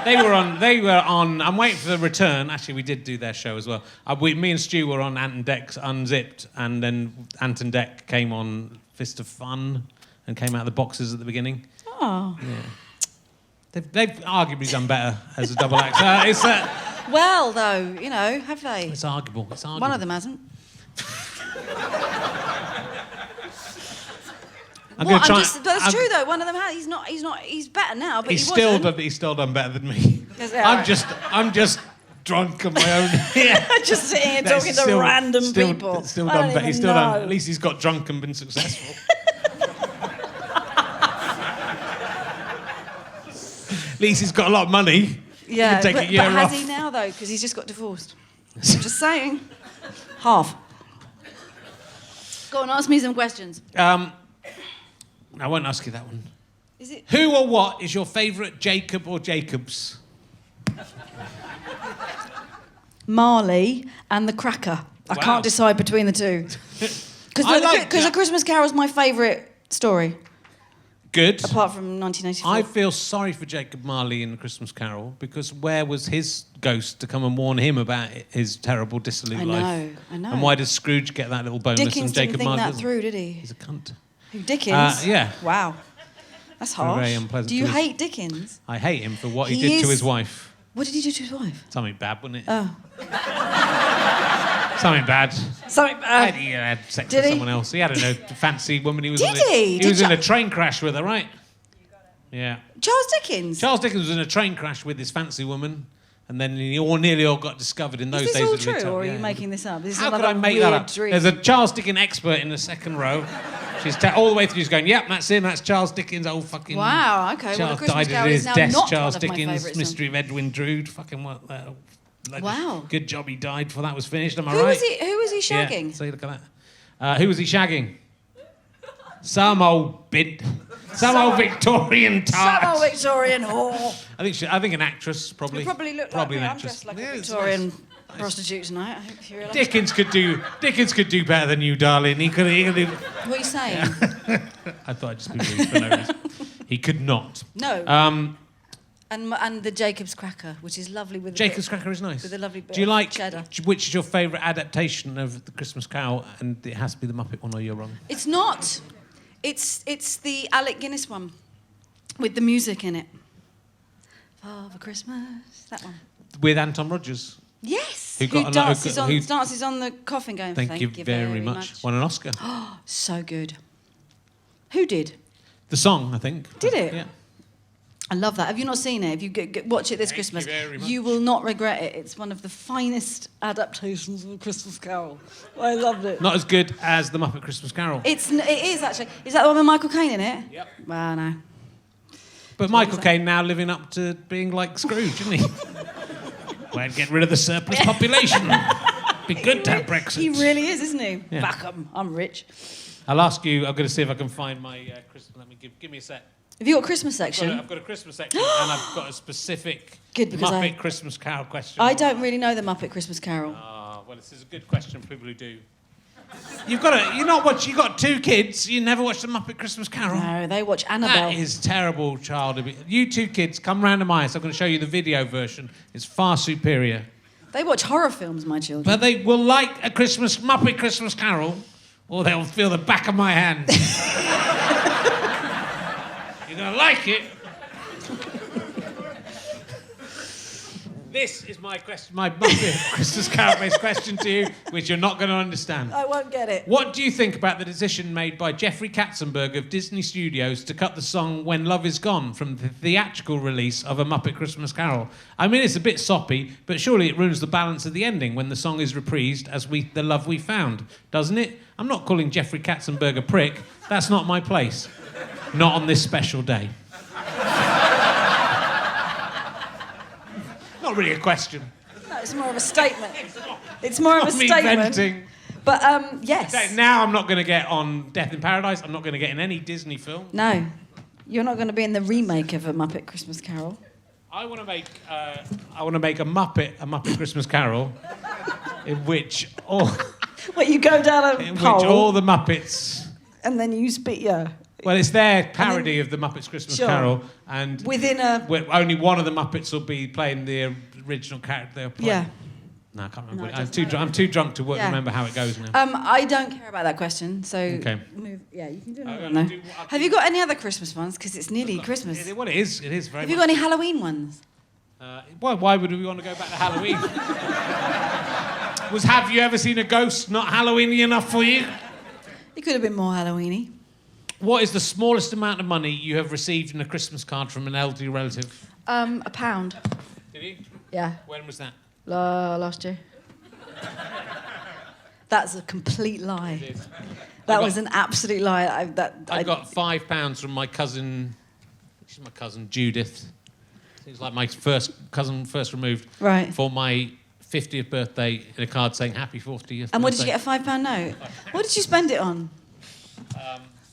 A: They were on. I'm waiting for the return. Actually, we did do their show as well. Me and Stu were on Ant and Dec's Unzipped, and then Ant and Dec came on Fist of Fun, and came out of the boxes at the beginning.
C: Oh.
A: Yeah. They've arguably done better as a double act.
C: Well, though, you know, have they?
A: It's arguable.
C: One of them hasn't. That's true though. One of them has. He's better now, but
A: he's
C: he wasn't.
A: he's still done better than me.
C: Yeah,
A: I'm just drunk on my own. Yeah.
C: Just sitting here talking to random people.
A: Still done better. He's still done. At least he's got drunk and been successful. At least he's got a lot of money.
C: Yeah,
A: he can take a year
C: but has
A: off.
C: he now though? Because he's just got divorced. Just saying. Half. Go on, ask me some questions.
A: I won't ask you that one.
C: Is it?
A: Who or what is your favourite Jacob or Jacobs?
C: Marley and the Cracker. I
A: Wow.
C: can't decide between the two. Because A Christmas Carol is my favourite story,
A: Good.
C: apart from 1984.
A: I feel sorry for Jacob Marley in The Christmas Carol because where was his ghost to come and warn him about his terrible dissolute life?
C: I know.
A: And why does Scrooge get that little bonus
C: Dickens
A: and Jacob
C: didn't think
A: Marley
C: that
A: doesn't?
C: through, did he?
A: He's a cunt.
C: Who, Dickens?
A: Yeah.
C: Wow. That's harsh.
A: Very unpleasant
C: Do you
A: to us.
C: hate Dickens?
A: I hate him for what he
C: He
A: did to
C: is-
A: his wife.
C: What did he do to his wife?
A: Something bad, wasn't it?
C: Oh.
A: Something bad.
C: Something bad.
A: He had sex
C: Did
A: with
C: he?
A: someone else. He had a fancy woman. He was.
C: Did he?
A: He
C: Did
A: was in
C: you-
A: a train crash with her, right? Yeah.
C: Charles Dickens?
A: Charles Dickens was in a train crash with this fancy woman, and then he nearly all got discovered in those
C: Is this
A: days.
C: all
A: of the
C: true,
A: hotel.
C: or are
A: Yeah.
C: you making this up? This is
A: How could
C: another
A: I make that
C: weird
A: up?
C: dream.
A: There's a Charles Dickens expert in the second row. She's all the way through. She's going, "Yep, that's him. That's Charles Dickens. Oh fucking."
C: Wow, okay, well, A
A: Charles
C: Christmas
A: died
C: Carol
A: at
C: is
A: his
C: now
A: death.
C: not
A: Charles
C: one of my
A: Dickens,
C: favourites,
A: Mystery of Edwin Drood. Fucking what?
C: Wow.
A: Good job he died before that was finished. Am I
C: Who
A: right?
C: was he
A: Yeah,
C: shagging?
A: so you look at that. Who was he shagging? Some old bint. Some old Victorian tart.
C: Some old Victorian whore.
A: I think an actress probably.
C: You probably look
A: probably
C: like me.
A: an
C: I'm
A: actress.
C: dressed like
A: Yeah,
C: a
A: it's
C: Victorian
A: nice.
C: prostitute tonight. I hope you realise.
A: Dickens could do better than you, darling. He could.
C: What are you saying?
A: I thought I'd just be rude for no reason. He could not.
C: No. And the Jacob's Cracker, which is lovely with
A: Jacob's Cracker is nice.
C: with a lovely bit
A: Do you
C: of
A: like
C: cheddar.
A: which is your favourite adaptation of the Christmas Carol? And it has to be the Muppet one, or you're wrong.
C: It's not. It's the Alec Guinness one with the music in it. Father Christmas, that one.
A: With Anton Rogers.
C: Yes.
A: Who got
C: dances
A: who-
C: on the coffin going.
A: Thank you very much. Won an Oscar.
C: So good. Who did?
A: The song, I think.
C: Did it?
A: Yeah.
C: I love that. Have you not seen it? If you watch it this
A: Thank
C: Christmas,
A: you very much.
C: you will not regret it. It's one of the finest adaptations of A Christmas Carol. I loved it.
A: Not as good as the Muppet Christmas Carol.
C: It is actually. Is that the one with Michael Caine in it?
A: Yep.
C: Well, no.
A: But Michael Caine now living up to being like Scrooge, isn't he? Well, get rid of the surplus population. Be good to have Brexit.
C: He really is, isn't he?
A: Yeah.
C: Back 'em. I'm rich.
A: I'll ask you. I'm going to see if I can find my Christmas. Let me give me a sec.
C: Have you got a Christmas section?
A: I've got a Christmas section, and I've got a specific
C: Good, because
A: Muppet Christmas Carol question.
C: I don't really know the Muppet Christmas Carol.
A: Well, this is a good question for people who do. You've got 2 kids. You never watched the Muppet Christmas Carol.
C: No, they watch Annabelle.
A: That is terrible child abuse. You 2 kids, come round to my house. I'm going to show you the video version. It's far superior.
C: They watch horror films, my children.
A: But they will like a Muppet Christmas Carol, or they'll feel the back of my hand. You're going to like it. This is my question, my Muppet Christmas Carol-based question to you, which you're not going to understand.
C: I won't get it.
A: What do you think about the decision made by Jeffrey Katzenberg of Disney Studios to cut the song When Love Is Gone from the theatrical release of A Muppet Christmas Carol? I mean, it's a bit soppy, but surely it ruins the balance of the ending when the song is reprised as The Love We Found, doesn't it? I'm not calling Jeffrey Katzenberg a prick. That's not my place. Not on this special day. Not really a question.
C: No, it's more of a statement. It's more of a
A: Me
C: statement.
A: venting.
C: But yes.
A: Now I'm not going to get on Death in Paradise. I'm not going to get in any Disney film.
C: No. You're not going to be in the remake of A Muppet Christmas Carol.
A: I want to make a Muppet Christmas Carol, in which all
C: What, you go down a
A: in
C: pole
A: which all the Muppets.
C: and then you spit, yeah.
A: Well, it's their parody of the Muppets Christmas
C: Sure.
A: Carol, and
C: Within a...
A: where only one of the Muppets will be playing the original character they're playing.
C: Yeah.
A: No, I can't remember.
C: No, it
A: I'm
C: doesn't
A: too drunk to
C: Yeah.
A: remember how it goes now.
C: I don't care about that question, so...
A: Okay.
C: Yeah, you can do
A: I'll
C: another one,
A: do
C: though.
A: what I
C: Have you got any other Christmas ones? Because it's nearly Christmas.
A: Well, it is. It is very
C: Have you
A: much.
C: got any Halloween ones?
A: Why would we want to go back to Halloween? Have you ever seen a ghost not Halloweeny enough for you?
C: It could have been more Halloweeny.
A: What is the smallest amount of money you have received in a Christmas card from an elderly relative?
C: £1.
A: Did you?
C: Yeah,
A: When was that?
C: last year. That's a complete lie.
A: It is.
C: That was an absolute lie.
A: I got £5 from my cousin. She's my cousin Judith. She's like my first removed.
C: Right.
A: For my 50th birthday, in a card saying "Happy 40th."
C: And what did you
A: birthday.
C: get, a £5 note? What did you spend it on?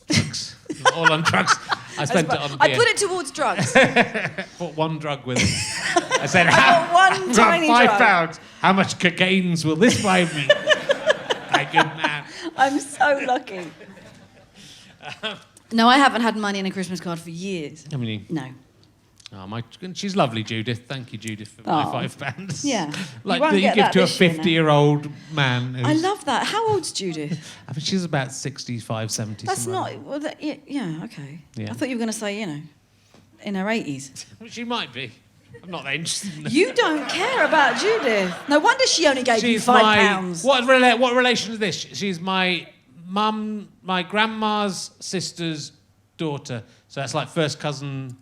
A: Drugs. All on drugs. I spent it on beer.
C: I put it towards drugs.
A: Bought one drug with it. I said,
C: bought one tiny drug.
A: £5. How much cocaines will this buy me? My good man.
C: I'm so lucky. No, I haven't had money in a Christmas card for years.
A: How many?
C: No.
A: Oh, she's lovely, Judith. Thank you, Judith, for
C: Oh.
A: my £5.
C: Yeah.
A: Like
C: won't
A: that you
C: get
A: give
C: that
A: to a
C: this year now.
A: 50-year-old man.
C: I love that. How old's Judith?
A: I think she's about 65, 70.
C: That's
A: somewhere
C: not... Well, yeah, okay.
A: Yeah.
C: I thought you were going to say, in her 80s.
A: around. She might be. I'm not that interested in her.
C: You don't care about Judith. No wonder she only gave you
A: She's
C: £5.
A: What relation is this? She's my my grandma's sister's daughter. So that's like first cousin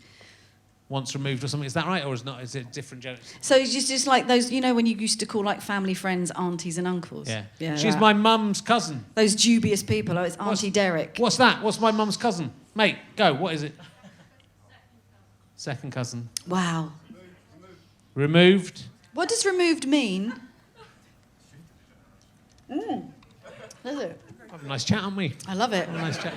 A: once removed or something. Is that right? Or is it different generations?
C: So it's just like those, when you used to call like family friends, aunties and uncles?
A: Yeah. She's my mum's cousin.
C: Those dubious people. Oh, it's Auntie Derek.
A: What's that? What's my mum's cousin? Mate, go. What is it? Second cousin.
C: Wow.
A: Removed.
C: What does removed mean? Does it?
A: Have a nice chat, aren't we?
C: I love it.
A: Have a nice chat.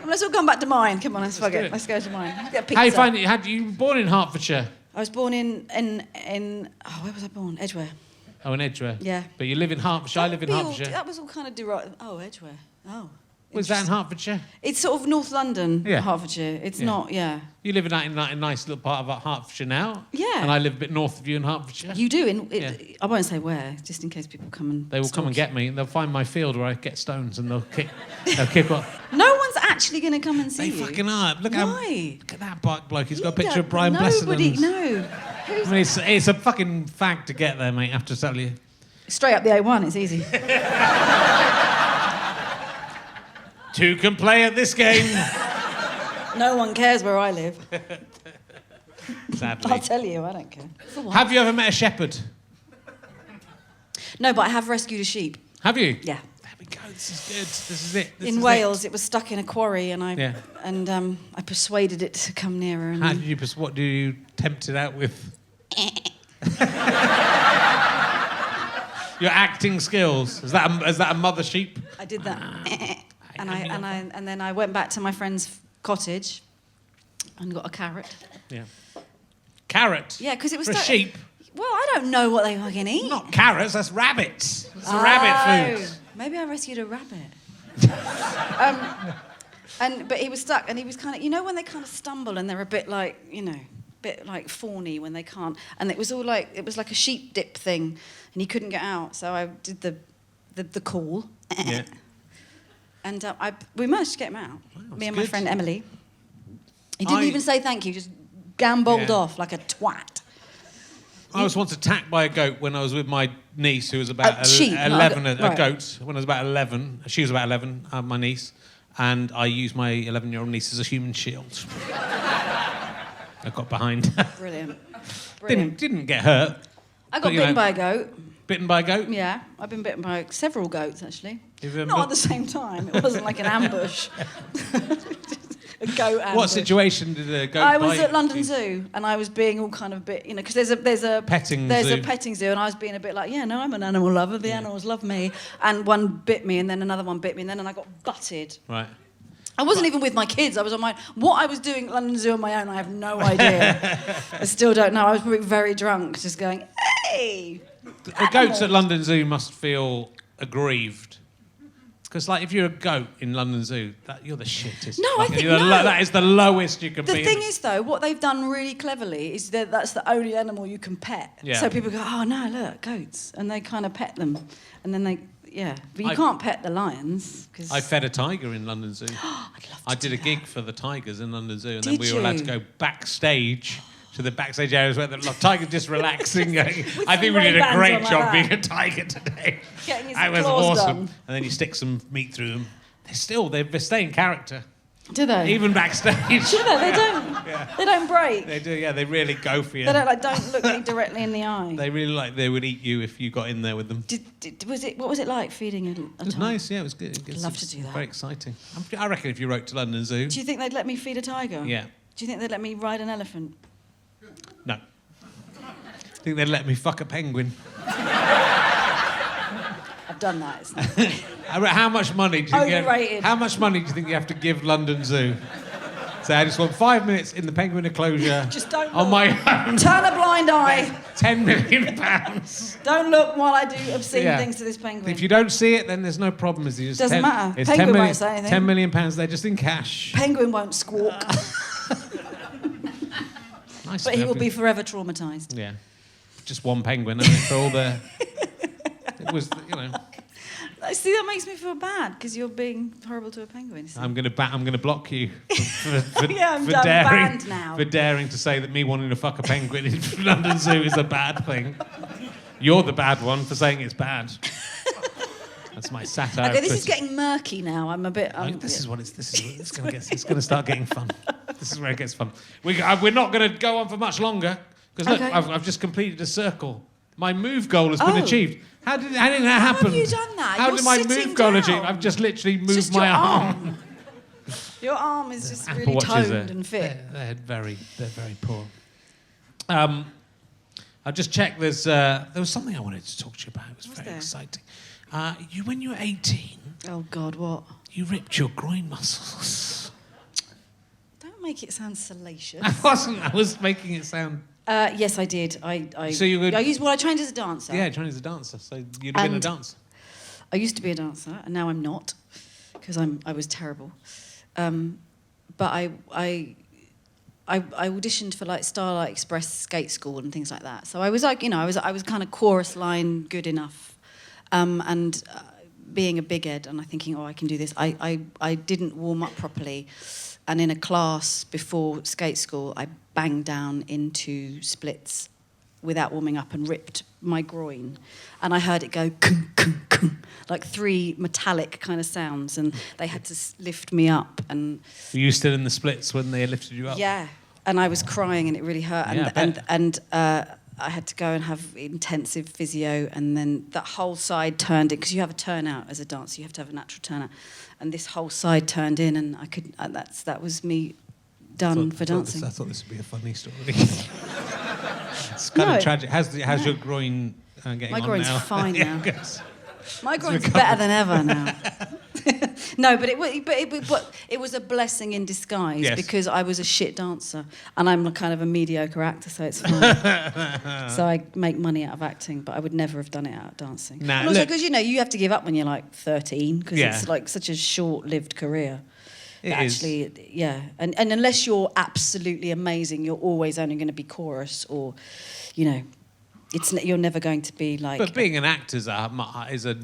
C: Let's all come back to mine. Come on, let's
A: do
C: fuck it.
A: it.
C: Let's go to mine. Let's get pizza.
A: How you find it? You were born in Hertfordshire?
C: I was born in where was I born? Edgware.
A: Oh, in Edgware.
C: Yeah.
A: But you live in Hertfordshire. I live in Hertfordshire.
C: That was all kind of derived. Oh, Edgware. Oh.
A: Was that in Hertfordshire?
C: It's sort of North London,
A: Yeah.
C: Hertfordshire. It's
A: Yeah.
C: not,
A: You live in that nice little part of Hertfordshire now.
C: Yeah.
A: And I live a bit north of you in Hertfordshire.
C: You do.
A: Yeah.
C: I won't say where, just in case people come and.
A: They will come and get me. And they'll find my field where I get stones, and they'll kick. They'll kick off.
C: No one's actually going to come and see
A: They
C: you.
A: fucking are. Look
C: Why?
A: at that bloke. He's got a
C: You
A: picture of
C: don't-
A: Brian
C: Nobody.
A: Blessing.
C: No.
A: I mean, it's a fucking fag to get there, mate. I have to tell you.
C: Straight up the A1. It's easy.
A: Two can play at this game.
C: No one cares where I live.
A: Sadly.
C: I'll tell you, I don't care. For what?
A: Have you ever met a shepherd?
C: No, but I have rescued a sheep.
A: Have you?
C: Yeah.
A: There we go. This is good. This is it. This
C: In
A: is
C: Wales, it was stuck in a quarry, and
A: Yeah.
C: I persuaded it to come nearer. And
A: How did you? What do you tempt it out with? Your acting skills. Is that a mother sheep?
C: I did that, and then I went back to my friend's cottage, and got a carrot.
A: Yeah. Carrot.
C: Yeah, because it was
A: for a
C: stuck-
A: sheep.
C: Well, I don't know what they fucking eat.
A: Not carrots. That's rabbits. That's
C: Oh,
A: rabbit food.
C: Maybe I rescued a rabbit. But he was stuck, and he was kind of, when they kind of stumble and they're a bit like, bit like fawny when they can't, and it was like a sheep dip thing, and he couldn't get out, so I did the call,
A: Yeah.
C: and we managed to get him out.
A: Wow,
C: Me and
A: that's
C: my
A: good.
C: friend Emily. He didn't even say thank you, just gamboled
A: Yeah.
C: off like a twat.
A: I was once attacked by a goat when I was with my niece, who was about
C: A sheep, not a
A: 11.
C: goat,
A: A
C: right.
A: goat when I was about 11. She was about 11. My niece, and I used my 11-year-old niece as a human shield. I got behind.
C: Brilliant. Brilliant.
A: Didn't get hurt.
C: I got
A: but,
C: bitten by a goat.
A: Bitten by a goat.
C: Yeah, I've been bitten by several goats, actually.
A: Have you ever
C: Not
A: been-
C: at the same time. It wasn't like an ambush. A goat ambush.
A: What situation did a goat
C: I was
A: bite
C: at London
A: you?
C: Zoo, and I was being all kind of a bit, because there's a
A: Petting
C: there's
A: zoo.
C: a petting zoo, and I was being a bit like, yeah, no, I'm an animal lover. The animals love me, and one bit me, and then another one bit me, and then I got butted.
A: Right.
C: I wasn't even with my kids. I was on my... What I was doing at London Zoo on my own, I have no idea. I still don't know. I was probably very drunk, just going, hey!
A: The goats at London Zoo must feel aggrieved. Because, like, if you're a goat in London Zoo, you're the shittest.
C: No, I think
A: that is the lowest you can be.
C: The thing is, though, what they've done really cleverly is that that's the only animal you can pet.
A: Yeah.
C: So people go, oh, no, look, goats. And they kind of pet them. And then they... Yeah, but you can't pet the lions. Cause...
A: I fed a tiger in London Zoo.
C: I'd love to
A: I did a
C: do
A: gig
C: that.
A: for the tigers in London Zoo, and
C: Did
A: then we were allowed to
C: you?
A: go backstage to the backstage areas where the tiger's just relaxing. I think
C: some
A: we did a
C: Ray-Bans
A: great
C: on like
A: job
C: that.
A: being a tiger today.
C: Getting his
A: That was
C: claws
A: awesome.
C: done.
A: And then you stick some meat through them. They stay in character,
C: Do they?
A: even backstage.
C: Do they? They don't.
A: Yeah.
C: They don't break.
A: They do, yeah. They really go for you.
C: They don't look me directly in the eye.
A: They really they would eat you if you got in there with them.
C: What was it like feeding a
A: It was
C: tiger?
A: nice, yeah. It was good.
C: I'd love to do that.
A: Very exciting. I reckon if you wrote to London Zoo,
C: Do you think they'd let me feed a tiger?
A: yeah,
C: Do you think they'd let me ride an elephant?
A: no. I think they'd let me fuck a penguin.
C: I've done that. It's not...
A: How much money do you
C: Overrated.
A: How much money do you think you have to give London Zoo? So I just want 5 minutes in the penguin enclosure.
C: Just don't
A: on
C: look.
A: my own.
C: Turn a blind eye.
A: £10 million.
C: Don't look while I do obscene
A: Yeah.
C: things to this penguin.
A: If you don't see it, then there's no problem. Is it just
C: Doesn't matter.
A: It's
C: Penguin
A: 10 million,
C: won't say anything.
A: £10 million there just in cash.
C: Penguin won't squawk,
A: Nice.
C: but he will be forever traumatised.
A: Yeah. Just one penguin, isn't it, for all the... It was,
C: See, that makes me feel bad because you're being horrible to a penguin.
A: I'm gonna block you for
C: Yeah, I'm
A: for
C: done.
A: daring
C: Banned now.
A: for daring to say that me wanting to fuck a penguin in London Zoo is a bad thing. You're the bad one for saying it's bad. That's my satire.
C: Okay, this is getting murky now. I'm a bit.
A: This is going to start getting fun. This is where it gets fun. We're not going to go on for much longer because look,
C: Okay.
A: I've just completed a circle. My move goal has been
C: Oh.
A: achieved. How did that happen?
C: have you done that?
A: How
C: You're
A: did my
C: sitting
A: move goal
C: down.
A: achieve? I've just literally moved
C: just
A: my
C: your
A: arm.
C: Your arm is just
A: Apple
C: really
A: Watches
C: toned and fit.
A: They're very poor. I just checked. There was something I wanted to talk to you about. It was very
C: there?
A: exciting. When you were 18,
C: Oh God, what?
A: you ripped your groin muscles.
C: Don't make it sound salacious.
A: I wasn't. I was making it sound.
C: Yes, I did.
A: So you would-
C: I trained as a dancer.
A: Yeah, Chinese a dancer. So you'd have been a
C: And-
A: dancer.
C: I used to be a dancer, and now I'm not because I was terrible. But I auditioned for like Starlight Express skate school and things like that. So I was like, I was kind of chorus line good enough, and being a big head and I thinking, I can do this. I didn't warm up properly, and in a class before skate school, I banged down into splits without warming up and ripped my groin, and I heard it go kung, kung, kung, like 3 metallic kind of sounds, and they had to lift me up, and
A: Were you still in the splits when they lifted you up?
C: yeah, and I was crying and it really hurt,
A: Yeah, I bet.
C: and I had to go and have intensive physio, and then that whole side turned in because you have a turnout as a dancer, you have to have a natural turnout, and this whole side turned in, and I could that was me done for dancing.
A: I thought this would be a funny story. It's kind of tragic. How's your groin getting
C: My
A: on
C: groin's
A: now?
C: fine
A: Yeah,
C: now.
A: good.
C: My groin's
A: recovered.
C: better than ever now. No, but it was a blessing in disguise
A: Yes.
C: because I was a shit dancer and I'm a kind of a mediocre actor, so it's fine. So I make money out of acting, but I would never have done it out of dancing.
A: Nah,
C: and also
A: look-
C: because you have to give up when you're like 13 because
A: Yeah.
C: it's like such a short-lived career.
A: It
C: But
A: is.
C: actually, yeah, and unless you're absolutely amazing, you're always only going to be chorus or, you're never going to be like.
A: But being an actor is a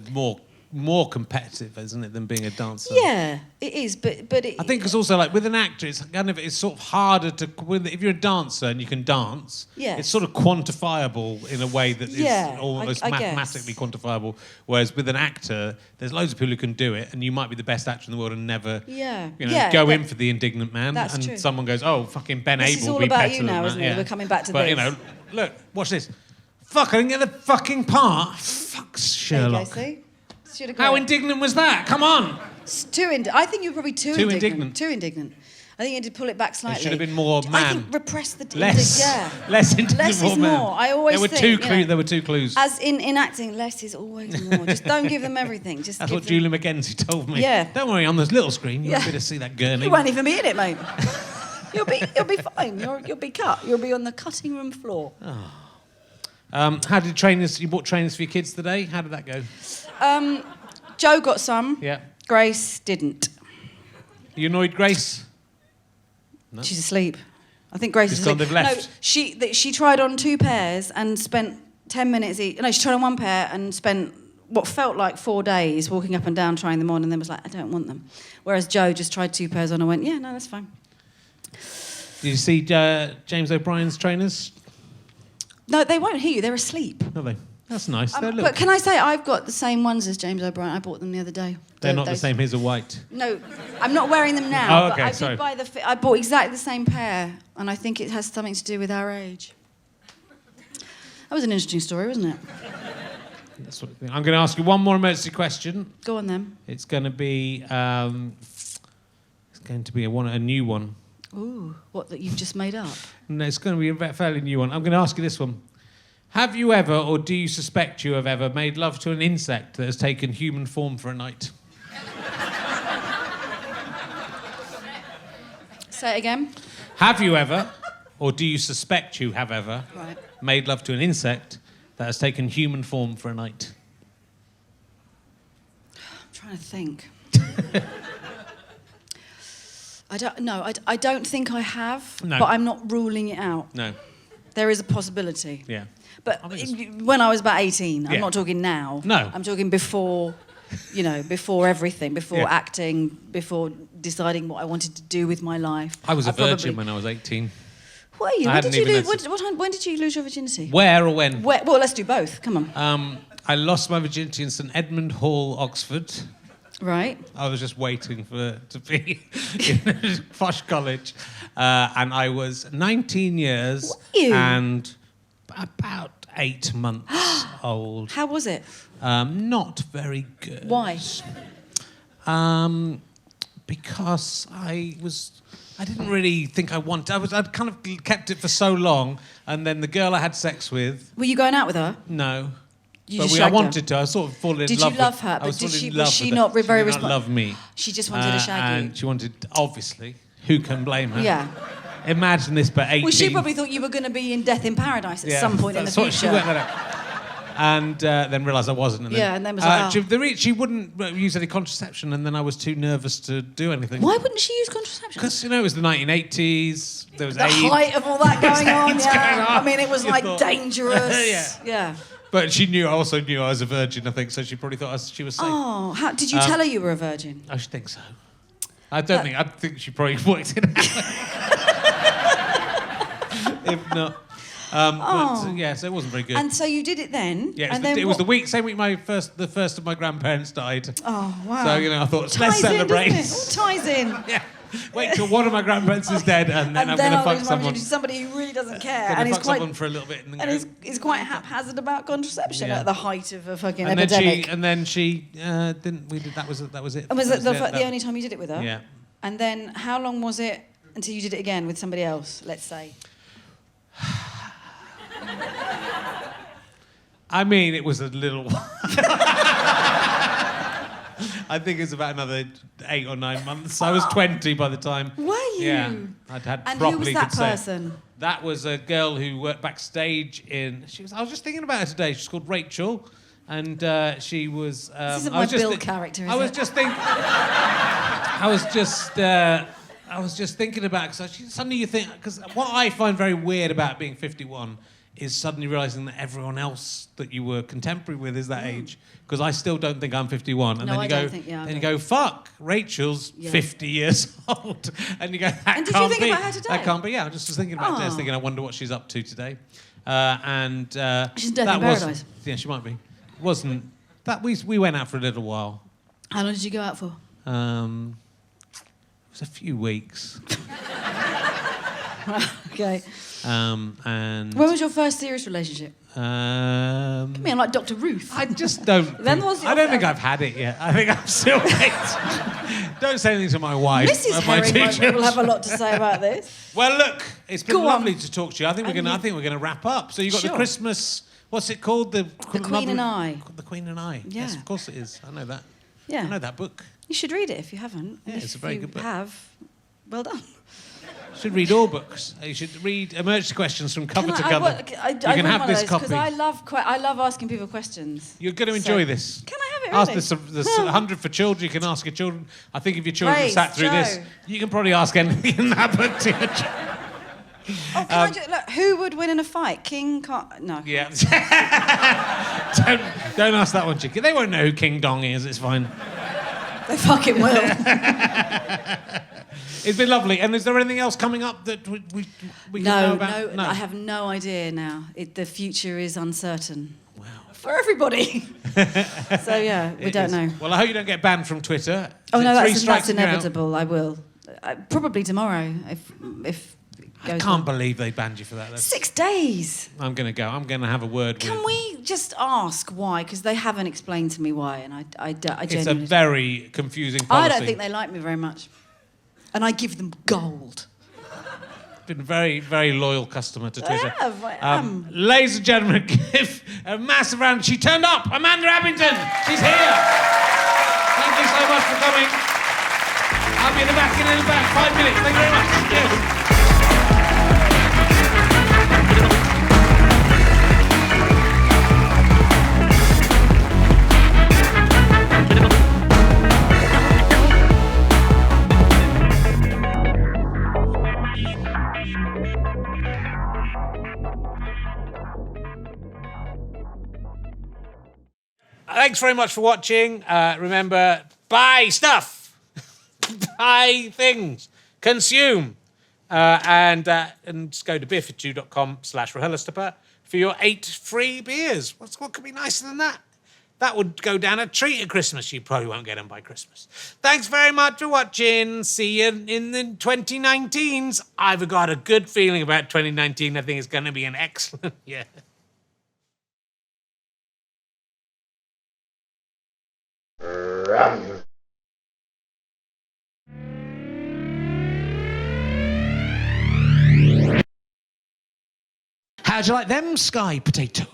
A: more competitive, isn't it, than being a dancer?
C: Yeah, it is, but it,
A: I think it's also like with an actor, it's sort of harder to. If you're a dancer and you can dance,
C: Yes.
A: it's sort of quantifiable in a way that
C: Yeah,
A: is almost
C: I guess.
A: mathematically quantifiable. Whereas with an actor, there's loads of people who can do it, and you might be the best actor in the world and never,
C: Yeah.
A: go
C: that-
A: in for the indignant man,
C: That's
A: and
C: true.
A: someone goes, "Oh, fucking Ben
C: This
A: Abel
C: is
A: will
C: all
A: be
C: about
A: better
C: you
A: than
C: now,
A: that."
C: isn't it?
A: Yeah.
C: We're coming back to
A: but,
C: this.
A: Look, watch this. Fuck, I didn't get the fucking part. Fuck Sherlock.
C: There you go, see? Should have
A: How
C: got it.
A: indignant was that? Come on.
C: I think you were probably too
A: Too
C: indignant.
A: indignant.
C: Too indignant. I think you need to pull it back slightly.
A: It should have been more
C: I
A: man.
C: think repress the
A: Less.
C: yeah.
A: Less into
C: Less
A: more
C: is
A: man.
C: more. I always
A: there were
C: think,
A: two clues. There were two clues.
C: As in acting, less is always more. Just don't give them everything. Just
A: That's
C: give
A: what
C: them...
A: Julie Mackenzie told me.
C: Yeah.
A: Don't worry, on this little screen, you won't be able to see that gurney.
C: You won't even be in it, mate. You'll be fine. You'll be cut. You'll be on the cutting room floor.
A: How did trainers? You bought trainers for your kids today. How did that go?
C: Joe got some.
A: Yeah.
C: Grace didn't.
A: You annoyed Grace? No.
C: She's asleep. I think Grace is
A: Just gone,
C: asleep.
A: they've left.
C: No, she tried on 2 pairs and spent 10 minutes each. No, she tried on 1 pair and spent what felt like 4 days walking up and down trying them on, and then was like, I don't want them. Whereas Joe just tried 2 pairs on and went, yeah, no, that's fine.
A: Did you see James O'Brien's trainers?
C: No, they won't hear you. They're asleep.
A: Are they? That's nice.
C: But can I say I've got the same ones as James O'Brien. I bought them the other day.
A: They're not the same. His are white.
C: No, I'm not wearing them now.
A: Oh, okay,
C: but I
A: sorry.
C: did buy I bought exactly the same pair, and I think it has something to do with our age. That was an interesting story, wasn't it?
A: That's what I'm going to ask you one more emergency question.
C: Go on then.
A: It's going to be a new one.
C: Ooh, what that you've just made up?
A: No, it's going to be a fairly new one. I'm going to ask you this one. Have you ever, or do you suspect you have ever, made love to an insect that has taken human form for a night?
C: Say it again.
A: Have you ever, or do you suspect you have ever,
C: Right.
A: made love to an insect that has taken human form for a night?
C: I'm trying to think. I don't think I have,
A: No.
C: but I'm not ruling it out.
A: No.
C: There is a possibility.
A: Yeah.
C: But
A: I think
C: when I was about 18,
A: Yeah.
C: I'm not talking now.
A: No.
C: I'm talking before, before everything, before
A: Yeah.
C: acting, before deciding what I wanted to do with my life.
A: I was a virgin
C: probably...
A: when I was 18.
C: Were you?
A: I
C: When
A: hadn't
C: did you
A: even
C: lose? When did you lose your virginity?
A: Where or when?
C: Well, let's do both. Come on.
A: I lost my virginity in St Edmund Hall, Oxford.
C: Right.
A: I was just waiting to be in posh college. And I was 19 years
C: Were you?
A: and about 8 months old.
C: How was it?
A: Not very good.
C: Why?
A: Because I didn't really think I wanted. I'd kind of kept it for so long, and then the girl I had sex with,
C: Were you going out with her?
A: no.
C: You
A: But
C: just
A: I
C: shagged her?
A: wanted to. I was sort of falling in
C: Did
A: love
C: you love
A: with
C: her?
A: I
C: But
A: was
C: did
A: falling
C: she-
A: in
C: was
A: love
C: she
A: with her.
C: not very
A: She did not love me.
C: She just wanted to shag you.
A: And she wanted, obviously, who can blame her?
C: Yeah.
A: Imagine this, but 18.
C: Well, she probably thought you were going to be in Death in Paradise at
A: Yeah,
C: some point in the
A: that's what
C: future.
A: She went with it. And then realised I wasn't.
C: Yeah, and then was like, oh.
A: she wouldn't use any contraception, and then I was too nervous to do anything.
C: Why wouldn't she use contraception?
A: Because, it was the 1980s. There was
C: The
A: AIDS.
C: height of all that going on,
A: AIDS
C: yeah.
A: going on.
C: I mean, it was
A: You
C: like
A: thought-
C: dangerous.
A: Yeah. But she also knew I was a virgin, I think, so she probably thought she was safe.
C: Oh, did you tell her you were a virgin?
A: I should think so. I think she probably worked it out. If not. So it wasn't very good.
C: And so you did it then?
A: Yeah,
C: and
A: it was the same week the first of my grandparents died.
C: Oh, wow.
A: So, I thought, let's
C: Ties
A: celebrate.
C: In, doesn't it? All ties in.
A: Yeah. Wait till one of my grandparents is dead, and then I'm going to fuck someone.
C: Somebody who really doesn't care.
A: Gonna
C: And
A: fuck someone for a little bit. And
C: is quite haphazard about contraception
A: Yeah.
C: at the height of a fucking
A: and
C: epidemic.
A: then she didn't. We did. That was it.
C: And was it
A: That
C: the only time you did it with her?
A: Yeah.
C: And then how long was it until you did it again with somebody else, let's say?
A: I mean, it was a little while. I think it's about another 8 or 9 months. I was 20 by the time.
C: Were you?
A: Yeah. I'd had
C: And
A: properly
C: who was that
A: consent.
C: person?
A: That was a girl who worked backstage I was just thinking about her today. She's called Rachel. And she was...
C: This isn't my Bill character, is
A: I was
C: it?
A: just thinking... I was just thinking about it, because suddenly you think... Because what I find very weird about being 51 is suddenly realising that everyone else that you were contemporary with is that age. Because I still don't think I'm 51. And
C: No,
A: then you
C: I
A: go,
C: don't think- yeah, I
A: then you
C: don't.
A: go, fuck, Rachel's 50 years old. And you go, that
C: And did you
A: can't
C: think
A: be.
C: about her today?
A: That can't be. Yeah, I just was thinking about it. I was
C: Oh.
A: thinking, I wonder what she's up to today.
C: She's dead in
A: wasn't-
C: paradise.
A: Yeah, she might be. Wasn't that we went out for a little while.
C: How long did you go out for?
A: It was a few weeks.
C: Okay.
D: And
C: When was your first serious relationship? I mean, like Dr. Ruth.
D: I just don't.
C: Then was your
D: I don't think
C: first-
D: I've had it yet. I think I'm still waiting. Don't say anything to my wife.
C: Mrs.
D: My
C: Herring will have a lot to say about this.
D: Well, look, it's been
C: Go on.
D: lovely to talk to you. I think we're
C: And
D: going to wrap up. So you've got the
C: Sure.
D: Christmas. What's it called? The
C: Queen and I.
D: The Queen and I.
C: Yeah.
D: Yes, of course it is. I know that.
C: Yeah.
D: I know that book.
C: You should read it if you haven't.
D: Yeah,
C: And
D: it's a
C: if
D: very
C: you
D: good book.
C: have, well done.
D: You should read all books. You should read emergency questions from cover to cover.
C: I
D: You can have this
C: because
D: copy.
C: I love asking people questions.
D: You're going to
C: So-
D: enjoy this.
C: Can I have it?
D: Ask
C: Really?
D: there's 100 for children. You can ask your children. I think if your children
C: Grace,
D: sat through this,
C: Joe.
D: you can probably ask anything in that book to your children.
C: Oh, can I just, look, who would win in a fight? King Kong? No.
D: Yeah. don't ask that one, chicken. They won't know who King Dong is. It's fine.
C: They fucking will.
D: It's been lovely. And is there anything else coming up that we can know about?
C: No, I have no idea now. The future is uncertain.
D: Wow.
C: For everybody. So, yeah, we
D: It
C: don't
D: is.
C: know.
D: Well, I hope you don't get banned from Twitter.
C: Oh,
D: Is
C: no,
D: it 3
C: that's
D: strikes and you're out?
C: inevitable. I will. Probably tomorrow, if it
D: I
C: goes
D: can't
C: well.
D: believe they banned you for that.
C: 6 days.
D: I'm going to go. I'm going to have a word
C: Can
D: with...
C: we just ask why? Because they haven't explained to me why, and I
D: It's a
C: genuinely...
D: very confusing policy.
C: I don't think they like me very much. And I give them gold.
D: Been a very, very loyal customer to Twitter.
C: I am.
D: Ladies and gentlemen, give a massive round. She turned up. Amanda Abbington. She's here. Thank you so much for coming. I'll be in the back, 5 minutes. Thank you very much. Cheers. Thanks very much for watching. Remember, buy stuff, buy things, consume, and go to beerfortwo.com/RHLSTP for your 8 free beers. What could be nicer than that? That would go down a treat at Christmas. You probably won't get them by Christmas. Thanks very much for watching. See you in the 2019s. I've got a good feeling about 2019. I think it's going to be an excellent year. How'd you like them sky potatoes?